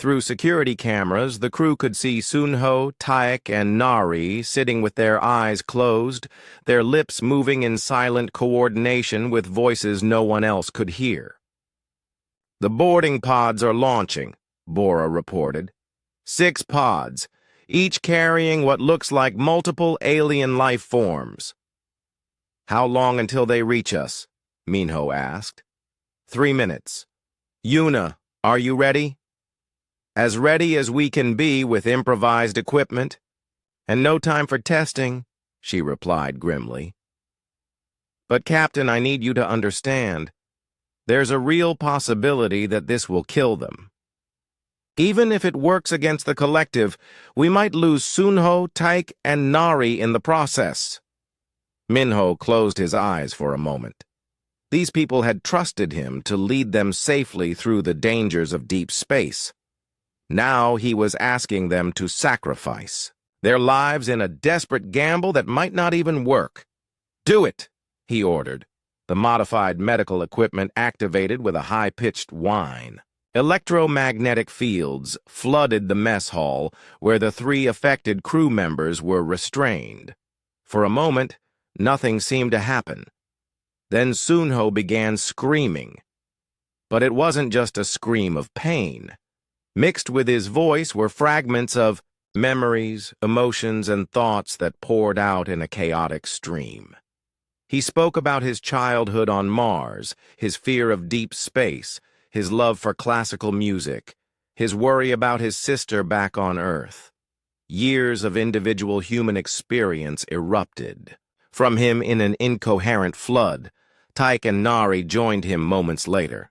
Through security cameras, the crew could see Sunho, Taek, and Nari sitting with their eyes closed, their lips moving in silent coordination with voices no one else could hear. "The boarding pods are launching," Bora reported. 6 pods, each carrying what looks like multiple alien life forms. "How long until they reach us?" Minho asked. 3 minutes. "Yuna, are you ready?" "As ready as we can be with improvised equipment." "And no time for testing," she replied grimly. "But Captain, I need you to understand. There's a real possibility that this will kill them. Even if it works against the collective, we might lose Sunho, Taek, and Nari in the process." Minho closed his eyes for a moment. These people had trusted him to lead them safely through the dangers of deep space. Now he was asking them to sacrifice their lives in a desperate gamble that might not even work. "Do it," he ordered. The modified medical equipment activated with a high-pitched whine. Electromagnetic fields flooded the mess hall where the 3 affected crew members were restrained. For a moment, nothing seemed to happen. Then Sunho began screaming. But it wasn't just a scream of pain. Mixed with his voice were fragments of memories, emotions, and thoughts that poured out in a chaotic stream. He spoke about his childhood on Mars, his fear of deep space, his love for classical music, his worry about his sister back on Earth. Years of individual human experience erupted from him in an incoherent flood. Taek and Nari joined him moments later.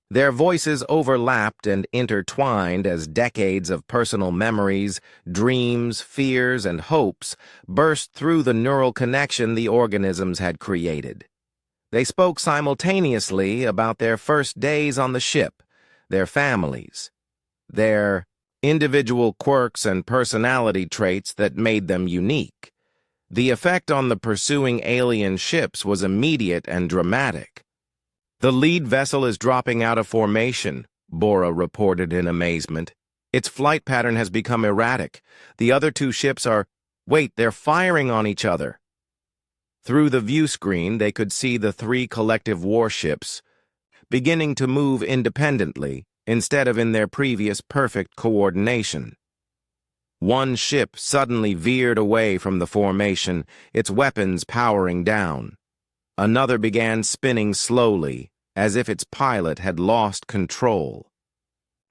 Their voices overlapped and intertwined as decades of personal memories, dreams, fears, and hopes burst through the neural connection the organisms had created. They spoke simultaneously about their first days on the ship, their families, their individual quirks and personality traits that made them unique. The effect on the pursuing alien ships was immediate and dramatic. "The lead vessel is dropping out of formation," Bora reported in amazement. "Its flight pattern has become erratic. The other 2 ships are— Wait, they're firing on each other." Through the view screen, they could see the 3 collective warships beginning to move independently instead of in their previous perfect coordination. One ship suddenly veered away from the formation, its weapons powering down. Another began spinning slowly, as if its pilot had lost control.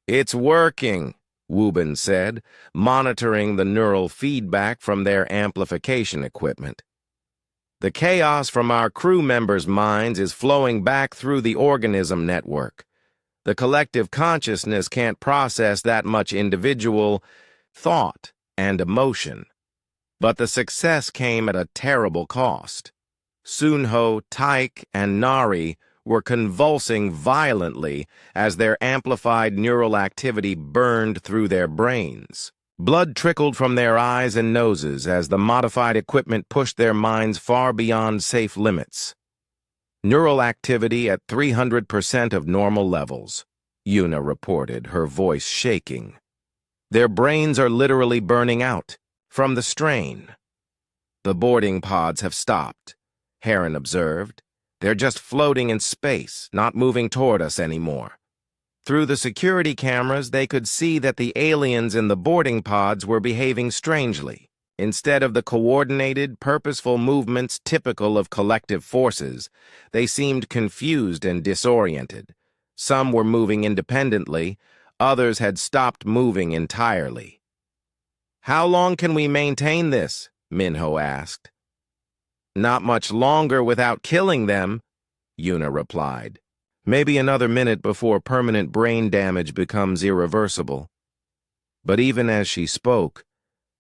"It's working," Wubin said, monitoring the neural feedback from their amplification equipment. "The chaos from our crew members' minds is flowing back through the organism network. The collective consciousness can't process that much individual thought and emotion. But the success came at a terrible cost. Sunho, Taek, and Nari were convulsing violently as their amplified neural activity burned through their brains. Blood trickled from their eyes and noses as the modified equipment pushed their minds far beyond safe limits. Neural activity at 300% of normal levels, Yuna reported, her voice shaking. Their brains are literally burning out from the strain. "The boarding pods have stopped," Heron observed. "They're just floating in space, not moving toward us anymore." Through the security cameras, they could see that the aliens in the boarding pods were behaving strangely. Instead of the coordinated, purposeful movements typical of collective forces, they seemed confused and disoriented. Some were moving independently, others had stopped moving entirely. "How long can we maintain this?" Minho asked. "Not much longer without killing them," Yuna replied. "Maybe another minute before permanent brain damage becomes irreversible." But even as she spoke,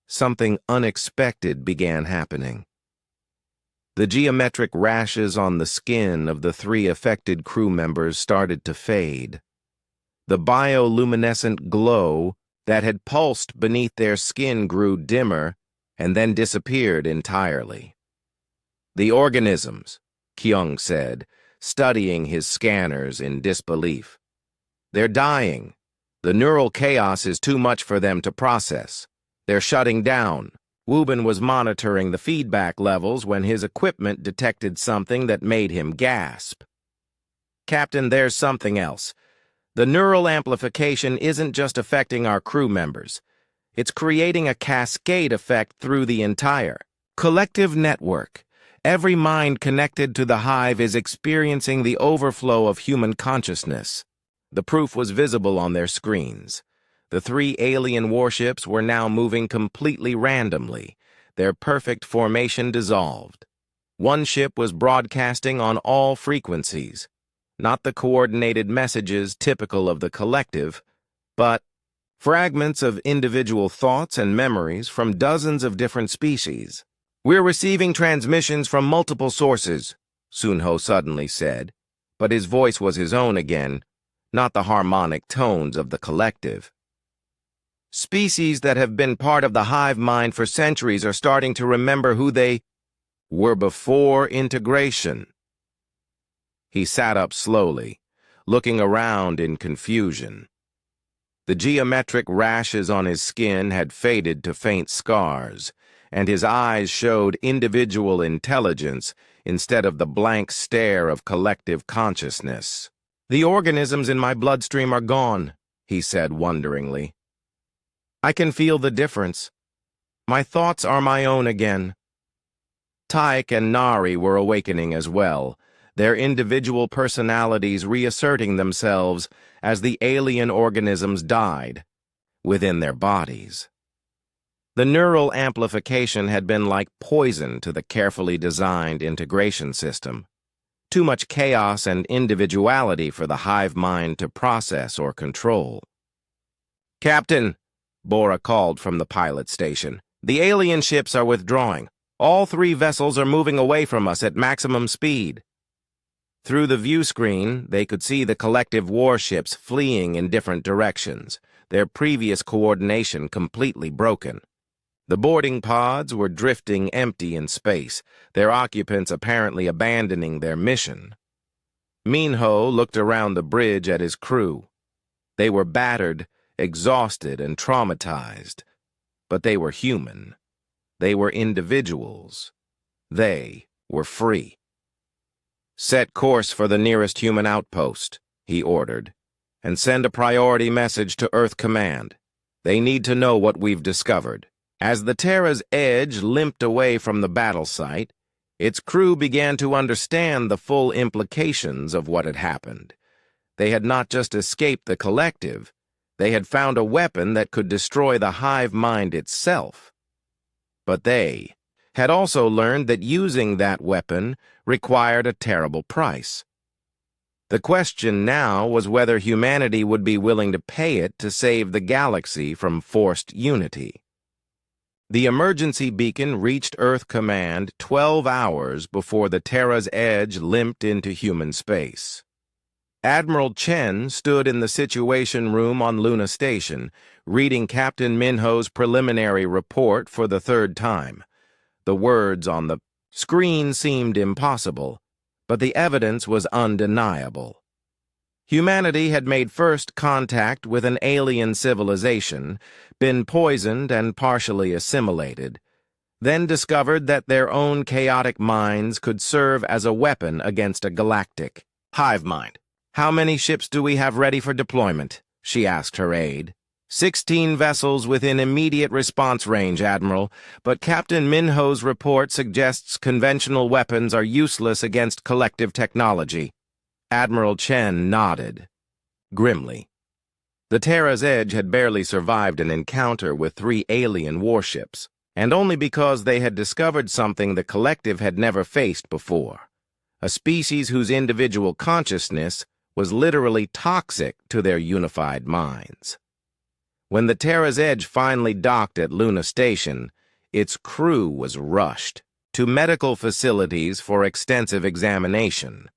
something unexpected began happening. The geometric rashes on the skin of the 3 affected crew members started to fade. The bioluminescent glow that had pulsed beneath their skin grew dimmer and then disappeared entirely. "The organisms," Kyung said, studying his scanners in disbelief. "They're dying. The neural chaos is too much for them to process. They're shutting down." Wubin was monitoring the feedback levels when his equipment detected something that made him gasp. "Captain, there's something else. The neural amplification isn't just affecting our crew members. It's creating a cascade effect through the entire collective network. Every mind connected to the hive is experiencing the overflow of human consciousness." The proof was visible on their screens. The 3 alien warships were now moving completely randomly, their perfect formation dissolved. One ship was broadcasting on all frequencies, not the coordinated messages typical of the collective, but fragments of individual thoughts and memories from dozens of different species. "We're receiving transmissions from multiple sources," Sunho suddenly said, but his voice was his own again, not the harmonic tones of the collective. "Species that have been part of the hive mind for centuries are starting to remember who they were before integration." He sat up slowly, looking around in confusion. The geometric rashes on his skin had faded to faint scars, and his eyes showed individual intelligence instead of the blank stare of collective consciousness. "The organisms in my bloodstream are gone," he said wonderingly. "I can feel the difference. My thoughts are my own again." Taik and Nari were awakening as well, their individual personalities reasserting themselves as the alien organisms died within their bodies. The neural amplification had been like poison to the carefully designed integration system. Too much chaos and individuality for the hive mind to process or control. "Captain," Bora called from the pilot station, "the alien ships are withdrawing. All 3 vessels are moving away from us at maximum speed." Through the view screen, they could see the collective warships fleeing in different directions, their previous coordination completely broken. The boarding pods were drifting empty in space, their occupants apparently abandoning their mission. Minho looked around the bridge at his crew. They were battered, exhausted, and traumatized, but they were human. They were individuals. They were free. "Set course for the nearest human outpost," he ordered, "and send a priority message to Earth Command. They need to know what we've discovered." As the Terra's Edge limped away from the battle site, its crew began to understand the full implications of what had happened. They had not just escaped the collective, they had found a weapon that could destroy the hive mind itself. But they had also learned that using that weapon required a terrible price. The question now was whether humanity would be willing to pay it to save the galaxy from forced unity. The emergency beacon reached Earth Command 12 hours before the Terra's Edge limped into human space. Admiral Chen stood in the Situation Room on Luna Station, reading Captain Minho's preliminary report for the 3rd time. The words on the screen seemed impossible, but the evidence was undeniable. Humanity had made first contact with an alien civilization, been poisoned and partially assimilated, then discovered that their own chaotic minds could serve as a weapon against a galactic hive mind. "How many ships do we have ready for deployment?" she asked her aide. 16 vessels within immediate response range, Admiral, but Captain Minho's report suggests conventional weapons are useless against collective technology. Admiral Chen nodded grimly. The Terra's Edge had barely survived an encounter with 3 alien warships, and only because they had discovered something the collective had never faced before, a species whose individual consciousness was literally toxic to their unified minds. When the Terra's Edge finally docked at Luna Station, its crew was rushed to medical facilities for extensive examination.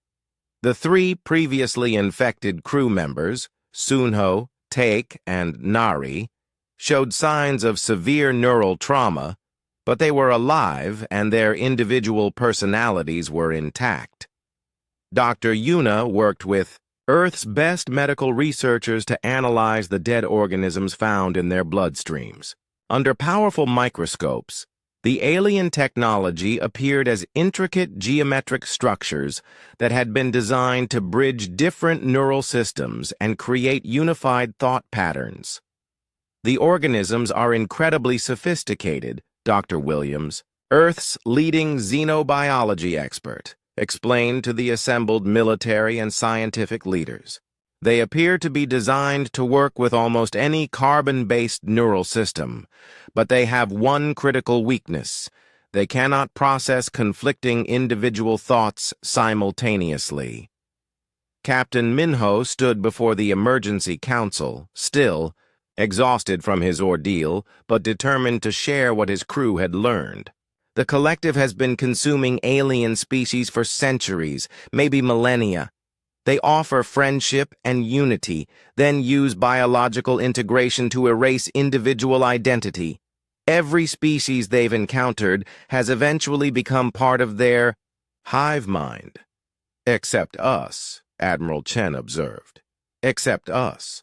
The 3 previously infected crew members, Sunho, Taik, and Nari, showed signs of severe neural trauma, but they were alive and their individual personalities were intact. Dr. Yuna worked with Earth's best medical researchers to analyze the dead organisms found in their bloodstreams. Under powerful microscopes, the alien technology appeared as intricate geometric structures that had been designed to bridge different neural systems and create unified thought patterns. The organisms are incredibly sophisticated, Dr. Williams, Earth's leading xenobiology expert, explained to the assembled military and scientific leaders. They appear to be designed to work with almost any carbon-based neural system, but they have one critical weakness. They cannot process conflicting individual thoughts simultaneously. Captain Minho stood before the emergency council, still, exhausted from his ordeal, but determined to share what his crew had learned. The collective has been consuming alien species for centuries, maybe millennia. They offer friendship and unity, then use biological integration to erase individual identity. Every species they've encountered has eventually become part of their hive mind. Except us, Admiral Chen observed. Except us.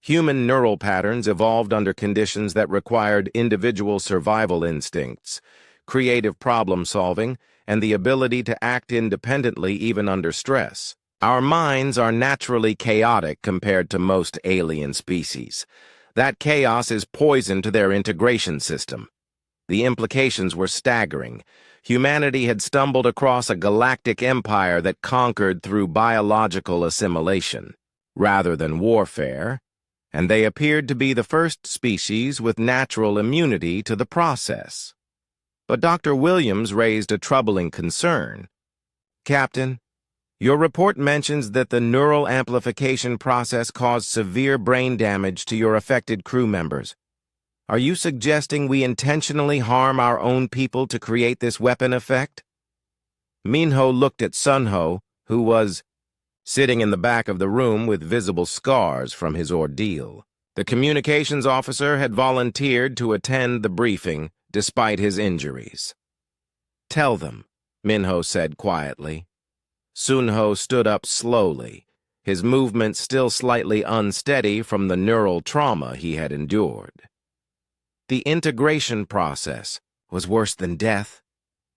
Human neural patterns evolved under conditions that required individual survival instincts, creative problem-solving, and the ability to act independently even under stress. Our minds are naturally chaotic compared to most alien species. That chaos is poison to their integration system. The implications were staggering. Humanity had stumbled across a galactic empire that conquered through biological assimilation, rather than warfare, and they appeared to be the first species with natural immunity to the process. But Dr. Williams raised a troubling concern. Captain, your report mentions that the neural amplification process caused severe brain damage to your affected crew members. Are you suggesting we intentionally harm our own people to create this weapon effect? Minho looked at Sunho, who was sitting in the back of the room with visible scars from his ordeal. The communications officer had volunteered to attend the briefing despite his injuries. Tell them, Minho said quietly. Sunho stood up slowly, his movements still slightly unsteady from the neural trauma he had endured. The integration process was worse than death,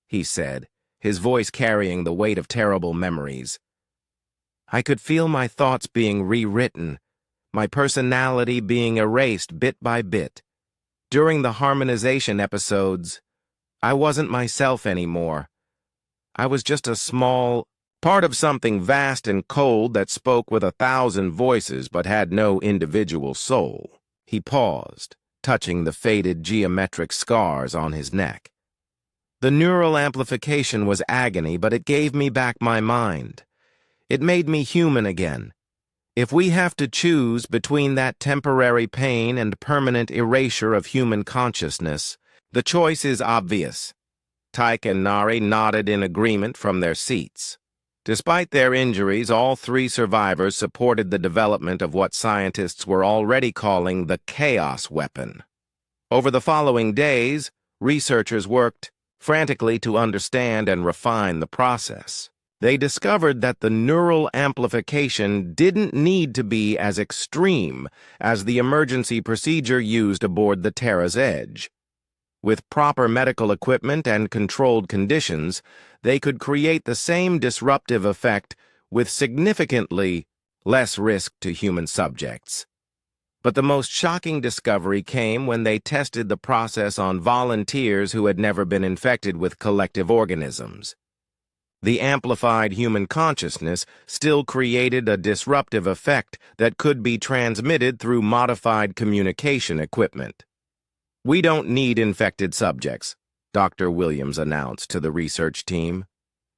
he said, his voice carrying the weight of terrible memories. I could feel my thoughts being rewritten, my personality being erased bit by bit. During the harmonization episodes, I wasn't myself anymore. I was just a small part of something vast and cold that spoke with 1,000 voices but had no individual soul. He paused, touching the faded geometric scars on his neck. The neural amplification was agony, but it gave me back my mind. It made me human again. If we have to choose between that temporary pain and permanent erasure of human consciousness, the choice is obvious. Taik and Nari nodded in agreement from their seats. Despite their injuries, all three survivors supported the development of what scientists were already calling the chaos weapon. Over the following days, researchers worked frantically to understand and refine the process. They discovered that the neural amplification didn't need to be as extreme as the emergency procedure used aboard the Terra's Edge. With proper medical equipment and controlled conditions, they could create the same disruptive effect with significantly less risk to human subjects. But the most shocking discovery came when they tested the process on volunteers who had never been infected with collective organisms. The amplified human consciousness still created a disruptive effect that could be transmitted through modified communication equipment. We don't need infected subjects, Dr. Williams announced to the research team.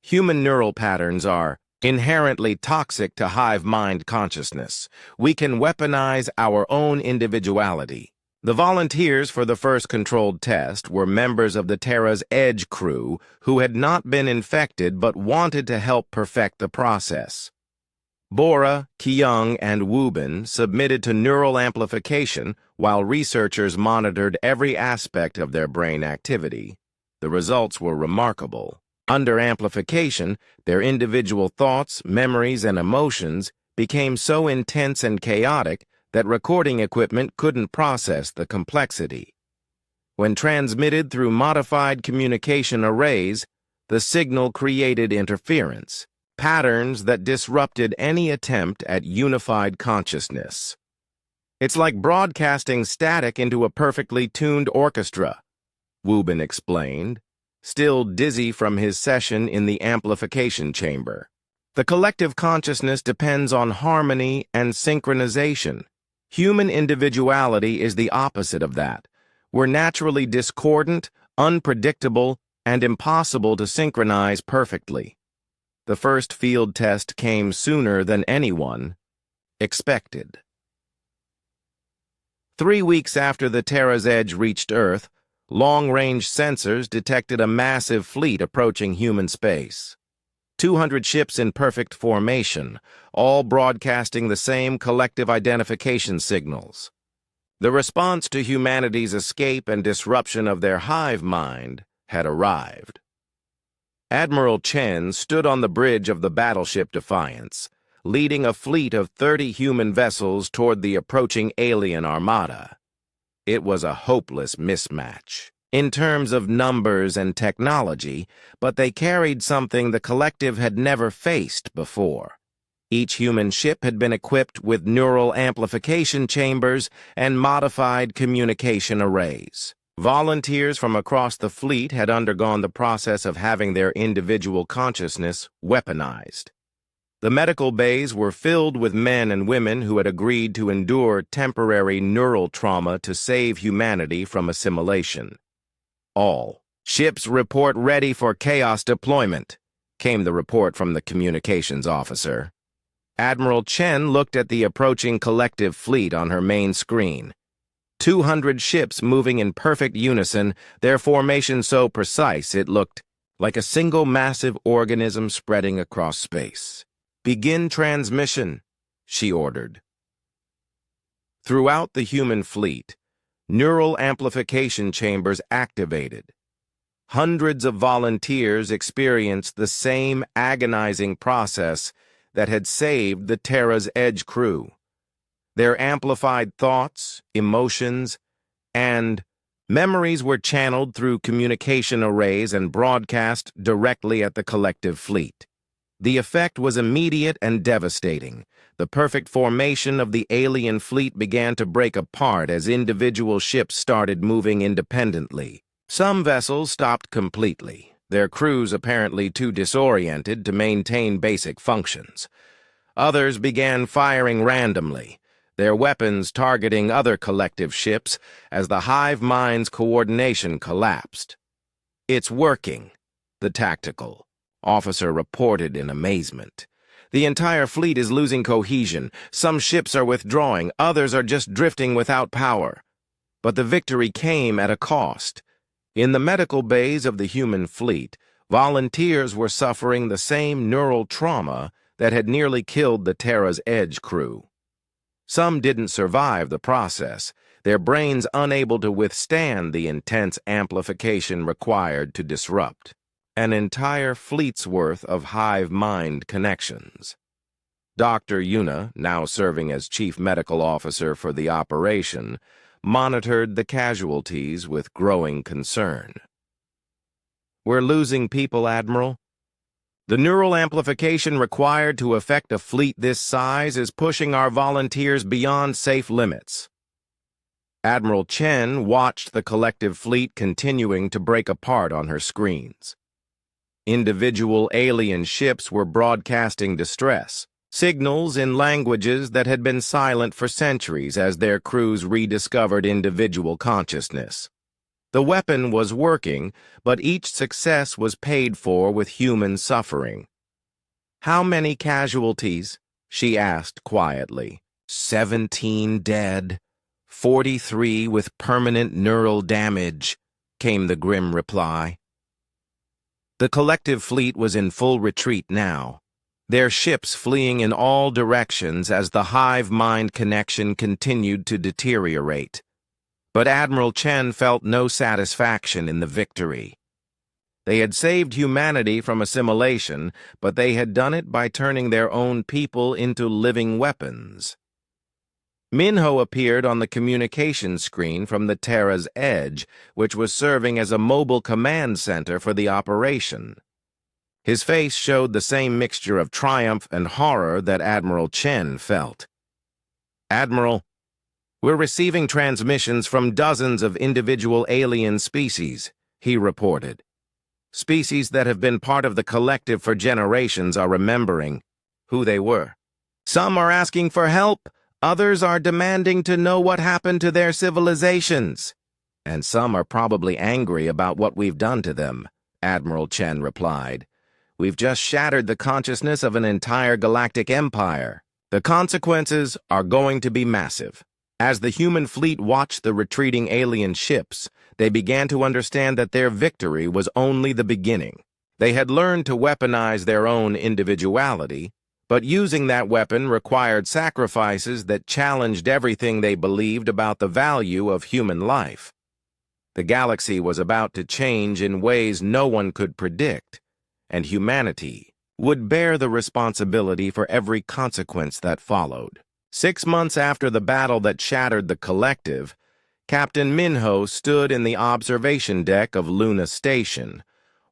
Human neural patterns are inherently toxic to hive mind consciousness. We can weaponize our own individuality. The volunteers for the first controlled test were members of the Terra's Edge crew who had not been infected but wanted to help perfect the process. Bora, Kyung, and Wubin submitted to neural amplification while researchers monitored every aspect of their brain activity. The results were remarkable. Under amplification, their individual thoughts, memories, and emotions became so intense and chaotic that recording equipment couldn't process the complexity. When transmitted through modified communication arrays, the signal created interference, patterns that disrupted any attempt at unified consciousness. "It's like broadcasting static into a perfectly tuned orchestra," Wubin explained, still dizzy from his session in the amplification chamber. "The collective consciousness depends on harmony and synchronization. Human individuality is the opposite of that. We're naturally discordant, unpredictable, and impossible to synchronize perfectly." The first field test came sooner than anyone expected. 3 weeks after the Terra's Edge reached Earth, long-range sensors detected a massive fleet approaching human space. 200 ships in perfect formation, all broadcasting the same collective identification signals. The response to humanity's escape and disruption of their hive mind had arrived. Admiral Chen stood on the bridge of the battleship Defiance, leading a fleet of 30 human vessels toward the approaching alien armada. It was a hopeless mismatch in terms of numbers and technology, but they carried something the collective had never faced before. Each human ship had been equipped with neural amplification chambers and modified communication arrays. Volunteers from across the fleet had undergone the process of having their individual consciousness weaponized. The medical bays were filled with men and women who had agreed to endure temporary neural trauma to save humanity from assimilation. "All ships report ready for chaos deployment," came the report from the communications officer. Admiral Chen looked at the approaching collective fleet on her main screen. 200 ships moving in perfect unison, their formation so precise it looked like a single massive organism spreading across space. "Begin transmission," she ordered. Throughout the human fleet, neural amplification chambers activated. Hundreds of volunteers experienced the same agonizing process that had saved the Terra's Edge crew. Their amplified thoughts, emotions, and memories were channeled through communication arrays and broadcast directly at the collective fleet. The effect was immediate and devastating. The perfect formation of the alien fleet began to break apart as individual ships started moving independently. Some vessels stopped completely, their crews apparently too disoriented to maintain basic functions. Others began firing randomly, their weapons targeting other collective ships as the hive mind's coordination collapsed. "It's working," the tactical officer reported in amazement. "The entire fleet is losing cohesion. Some ships are withdrawing, others are just drifting without power." But the victory came at a cost. In the medical bays of the human fleet, volunteers were suffering the same neural trauma that had nearly killed the Terra's Edge crew. Some didn't survive the process, their brains unable to withstand the intense amplification required to disrupt an entire fleet's worth of hive mind connections. Dr. Yuna, now serving as chief medical officer for the operation, monitored the casualties with growing concern. "We're losing people, Admiral. The neural amplification required to affect a fleet this size is pushing our volunteers beyond safe limits." Admiral Chen watched the collective fleet continuing to break apart on her screens. Individual alien ships were broadcasting distress, signals in languages that had been silent for centuries as their crews rediscovered individual consciousness. The weapon was working, but each success was paid for with human suffering. "How many casualties?" she asked quietly. 17 dead, 43 with permanent neural damage," came the grim reply. The collective fleet was in full retreat now, their ships fleeing in all directions as the hive-mind connection continued to deteriorate. But Admiral Chen felt no satisfaction in the victory. They had saved humanity from assimilation, but they had done it by turning their own people into living weapons. Minho appeared on the communication screen from the Terra's edge, which was serving as a mobile command center for the operation. His face showed the same mixture of triumph and horror that Admiral Chen felt. "Admiral, we're receiving transmissions from dozens of individual alien species," he reported. "Species that have been part of the collective for generations are remembering who they were. Some are asking for help, others are demanding to know what happened to their civilizations. And some are probably angry about what we've done to them," Admiral Chen replied. "We've just shattered the consciousness of an entire galactic empire. The consequences are going to be massive." As the human fleet watched the retreating alien ships, they began to understand that their victory was only the beginning. They had learned to weaponize their own individuality, but using that weapon required sacrifices that challenged everything they believed about the value of human life. The galaxy was about to change in ways no one could predict, and humanity would bear the responsibility for every consequence that followed. 6 months after the battle that shattered the collective, Captain Minho stood in the observation deck of Luna Station,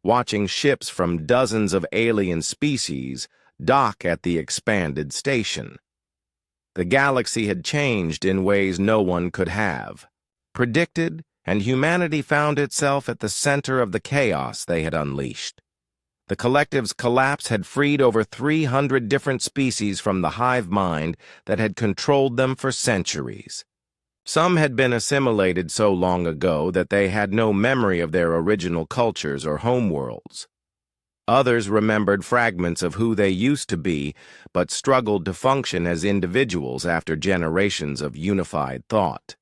watching ships from dozens of alien species dock at the expanded station. The galaxy had changed in ways no one could have predicted, and humanity found itself at the center of the chaos they had unleashed. The collective's collapse had freed over 300 different species from the hive mind that had controlled them for centuries. Some had been assimilated so long ago that they had no memory of their original cultures or homeworlds. Others remembered fragments of who they used to be, but struggled to function as individuals after generations of unified thought.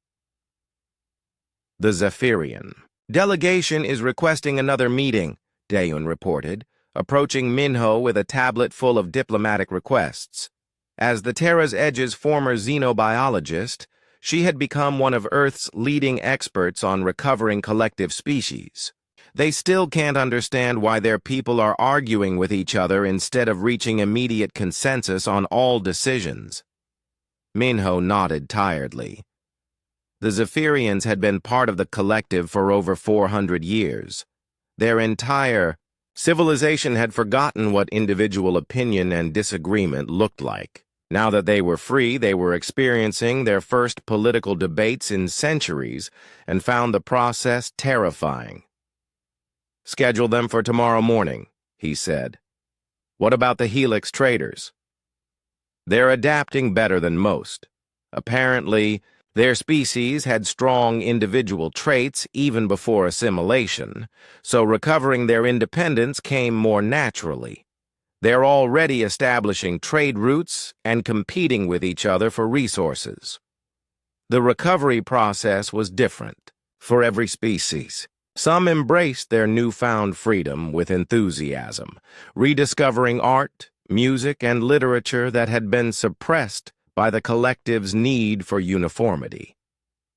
The Zephyrian delegation is requesting another meeting, Dayun reported, approaching Minho with a tablet full of diplomatic requests. As the Terra's Edge's former xenobiologist, she had become one of Earth's leading experts on recovering collective species. They still can't understand why their people are arguing with each other instead of reaching immediate consensus on all decisions. Minho nodded tiredly. The Zephyrians had been part of the collective for over 400 years. Their entire civilization had forgotten what individual opinion and disagreement looked like. Now that they were free, they were experiencing their first political debates in centuries and found the process terrifying. "Schedule them for tomorrow morning," he said. "What about the Helix traders?" "They're adapting better than most. Apparently, their species had strong individual traits even before assimilation, so recovering their independence came more naturally. They're already establishing trade routes and competing with each other for resources." The recovery process was different for every species. Some embraced their newfound freedom with enthusiasm, rediscovering art, music, and literature that had been suppressed by the collective's need for uniformity.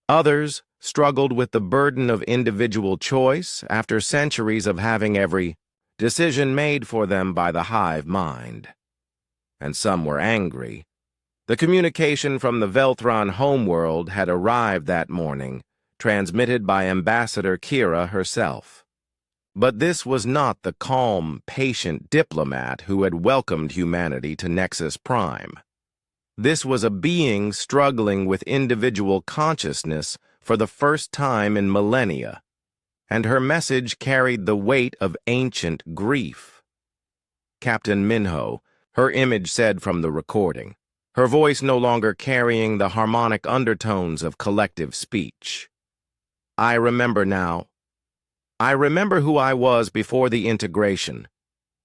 Others struggled with the burden of individual choice after centuries of having every decision made for them by the hive mind. And some were angry. The communication from the Velthron homeworld had arrived that morning, transmitted by Ambassador Kira herself. But this was not the calm, patient diplomat who had welcomed humanity to Nexus Prime. This was a being struggling with individual consciousness for the first time in millennia, and her message carried the weight of ancient grief. Captain Minho, her image said from the recording, her voice no longer carrying the harmonic undertones of collective speech. "I remember now. I remember who I was before the integration,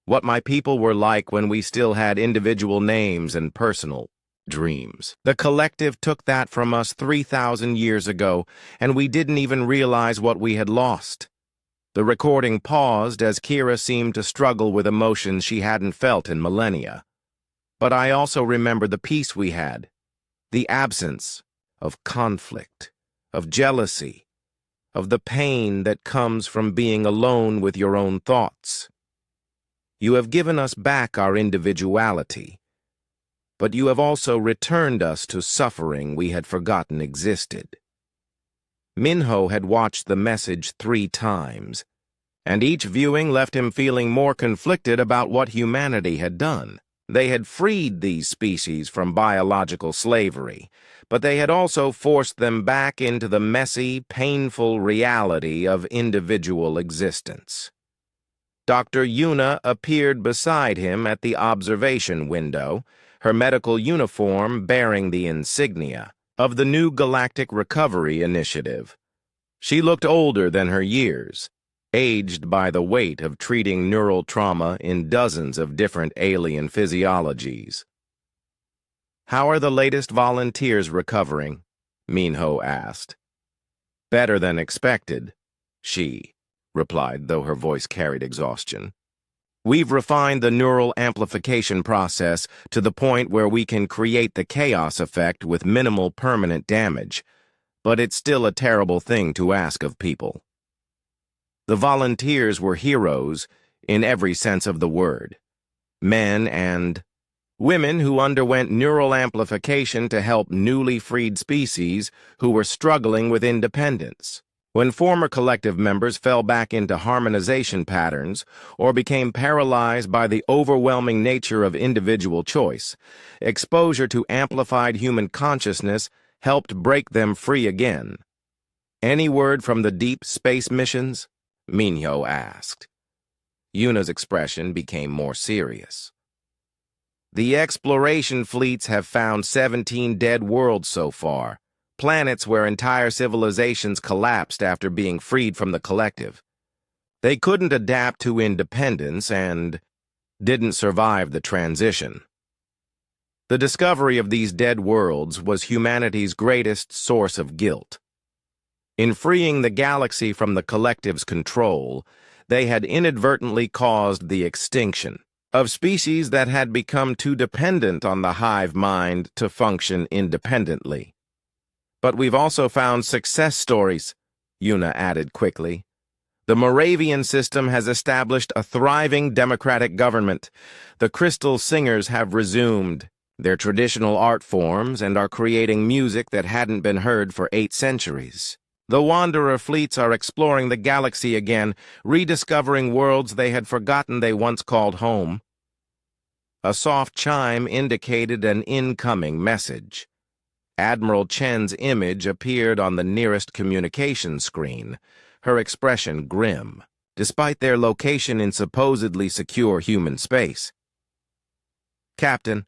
what my people were like when we still had individual names and personal dreams. The collective took that from us 3,000 years ago, and we didn't even realize what we had lost." The recording paused as Kira seemed to struggle with emotions she hadn't felt in millennia. But I also remember the peace we had, the absence of conflict, of jealousy, of the pain that comes from being alone with your own thoughts. You have given us back our individuality, but you have also returned us to suffering we had forgotten existed. Minho had watched the message 3 times, and each viewing left him feeling more conflicted about what humanity had done. They had freed these species from biological slavery, but they had also forced them back into the messy, painful reality of individual existence. Dr. Yuna appeared beside him at the observation window, her medical uniform bearing the insignia of the new Galactic Recovery Initiative. She looked older than her years, aged by the weight of treating neural trauma in dozens of different alien physiologies. "How are the latest volunteers recovering?" Minho asked. "Better than expected," she replied, though her voice carried exhaustion. "We've refined the neural amplification process to the point where we can create the chaos effect with minimal permanent damage, but it's still a terrible thing to ask of people." The volunteers were heroes in every sense of the word. Men and women who underwent neural amplification to help newly freed species who were struggling with independence. When former collective members fell back into harmonization patterns or became paralyzed by the overwhelming nature of individual choice, exposure to amplified human consciousness helped break them free again. "Any word from the deep space missions?" Minho asked. Yuna's expression became more serious. "The exploration fleets have found 17 dead worlds so far, planets where entire civilizations collapsed after being freed from the collective. They couldn't adapt to independence and didn't survive the transition. The discovery of these dead worlds was humanity's greatest source of guilt. In freeing the galaxy from the collective's control, they had inadvertently caused the extinction of species that had become too dependent on the hive mind to function independently. But we've also found success stories," Yuna added quickly. "The Moravian system has established a thriving democratic government. The Crystal Singers have resumed their traditional art forms and are creating music that hadn't been heard for 8 centuries. The Wanderer fleets are exploring the galaxy again, rediscovering worlds they had forgotten they once called home." A soft chime indicated an incoming message. Admiral Chen's image appeared on the nearest communication screen, her expression grim, despite their location in supposedly secure human space. "Captain,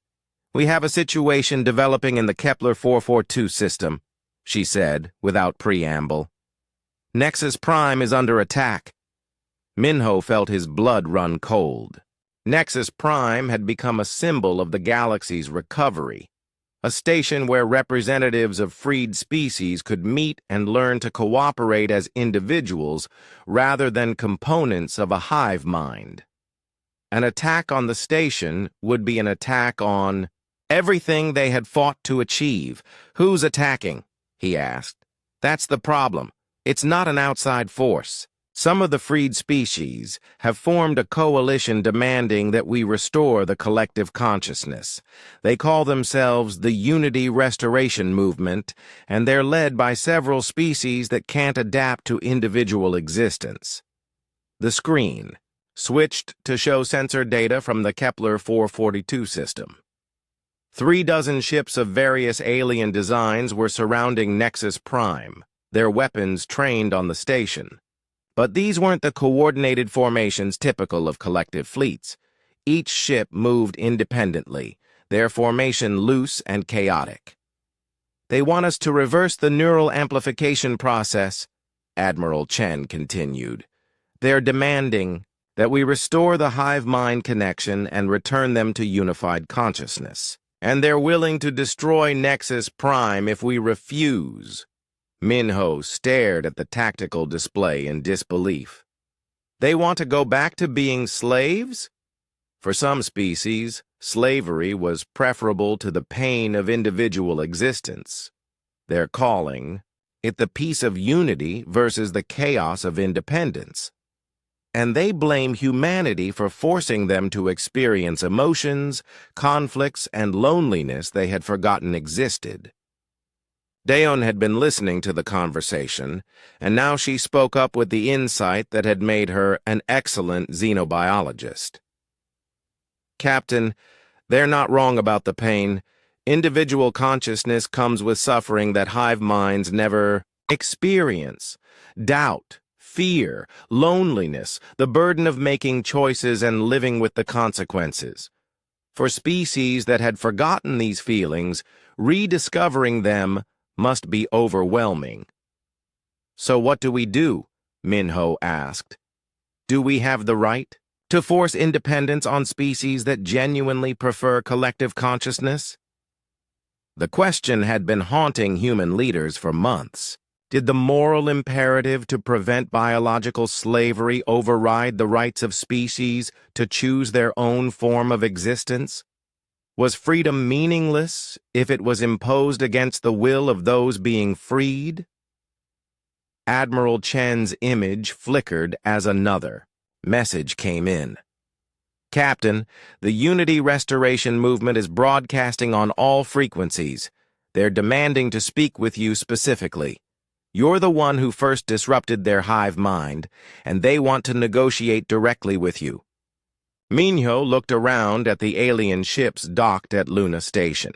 we have a situation developing in the Kepler 442 system," she said, without preamble. "Nexus Prime is under attack." Minho felt his blood run cold. Nexus Prime had become a symbol of the galaxy's recovery, a station where representatives of freed species could meet and learn to cooperate as individuals rather than components of a hive mind. An attack on the station would be an attack on everything they had fought to achieve. "Who's attacking?" he asked. "That's the problem. It's not an outside force. Some of the freed species have formed a coalition demanding that we restore the collective consciousness. They call themselves the Unity Restoration Movement, and they're led by several species that can't adapt to individual existence." The screen switched to show sensor data from the Kepler 442 system. 36 ships of various alien designs were surrounding Nexus Prime, their weapons trained on the station. But these weren't the coordinated formations typical of collective fleets. Each ship moved independently, their formation loose and chaotic. "They want us to reverse the neural amplification process," Admiral Chen continued. "They're demanding that we restore the hive-mind connection and return them to unified consciousness. And they're willing to destroy Nexus Prime if we refuse." Minho stared at the tactical display in disbelief. "They want to go back to being slaves? For some species, Slavery was preferable to the pain of individual existence. They're calling it the peace of unity versus the chaos of independence. And they blame humanity for forcing them to experience emotions, conflicts, and loneliness they had forgotten existed. Dayon had been listening to the conversation, and now she spoke up with the insight that had made her an excellent xenobiologist. Captain, they're not wrong about the pain. Individual consciousness comes with suffering that hive minds never experience. Doubt, fear, loneliness, the burden of making choices and living with the consequences. For species that had forgotten these feelings, rediscovering them must be overwhelming. So what do we do? Minho asked. Do we have the right to force independence on species that genuinely prefer collective consciousness? The question had been haunting human leaders for months. Did the moral imperative to prevent biological slavery override the rights of species to choose their own form of existence? Was freedom meaningless if it was imposed against the will of those being freed? Admiral Chen's image flickered as another message came in. Captain, the Unity Restoration Movement is broadcasting on all frequencies. They're demanding to speak with you specifically. You're the one who first disrupted their hive mind, and they want to negotiate directly with you. Minho looked around at the alien ships docked at Luna Station.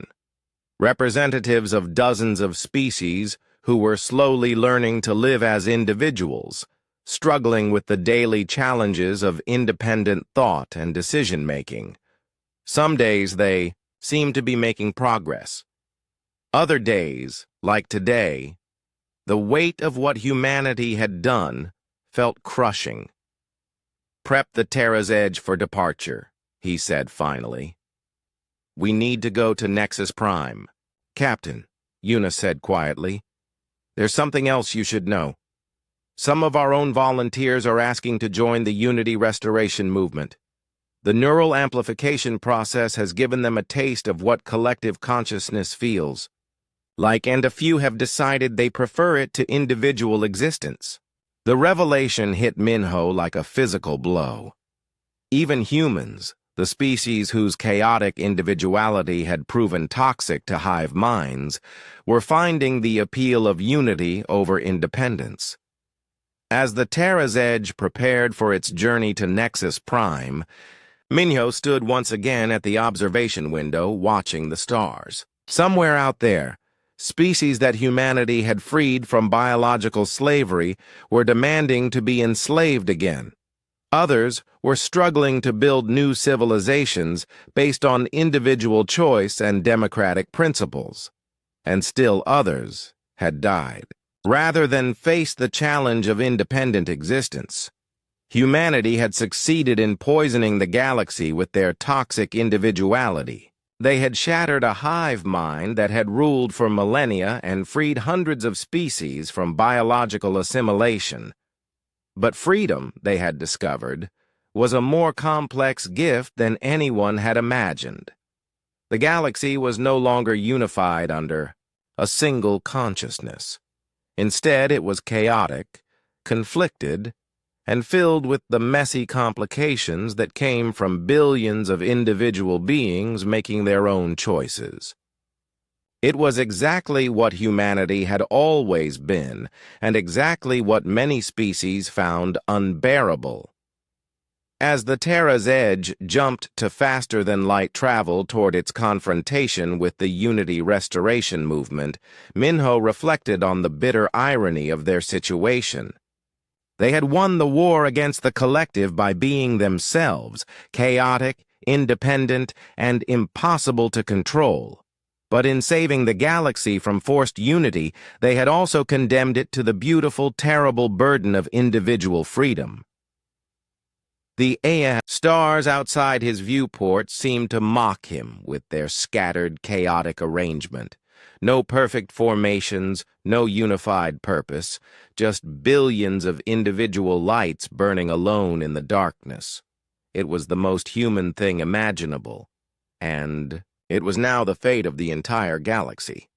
Representatives of dozens of species who were slowly learning to live as individuals, struggling with the daily challenges of independent thought and decision-making. Some days they seemed to be making progress. Other days, like today, the weight of what humanity had done felt crushing. Prep the Terra's Edge for departure, he said finally. We need to go to Nexus Prime. Captain, Yuna said quietly. There's something else you should know. Some of our own volunteers are asking to join the Unity Restoration Movement. The neural amplification process has given them a taste of what collective consciousness feels like, and a few have decided they prefer it to individual existence. The revelation hit Minho like a physical blow. Even humans, the species whose chaotic individuality had proven toxic to hive minds, were finding the appeal of unity over independence. As the Terra's Edge prepared for its journey to Nexus Prime, Minho stood once again at the observation window watching the stars. Somewhere out there, species that humanity had freed from biological slavery were demanding to be enslaved again. Others were struggling to build new civilizations based on individual choice and democratic principles. And still others had died. Rather than face the challenge of independent existence, humanity had succeeded in poisoning the galaxy with their toxic individuality. They had shattered a hive mind that had ruled for millennia and freed hundreds of species from biological assimilation. But freedom, they had discovered, was a more complex gift than anyone had imagined. The galaxy was no longer unified under a single consciousness. Instead, it was chaotic, conflicted, and filled with the messy complications that came from billions of individual beings making their own choices. It was exactly what humanity had always been, and exactly what many species found unbearable. As the Terra's Edge jumped to faster-than-light travel toward its confrontation with the Unity Restoration Movement, Minho reflected on the bitter irony of their situation. They had won the war against the collective by being themselves, chaotic, independent, and impossible to control. But in saving the galaxy from forced unity, they had also condemned it to the beautiful, terrible burden of individual freedom. The stars outside his viewport seemed to mock him with their scattered, chaotic arrangement. No perfect formations, no unified purpose, just billions of individual lights burning alone in the darkness. It was the most human thing imaginable. And it was now the fate of the entire galaxy.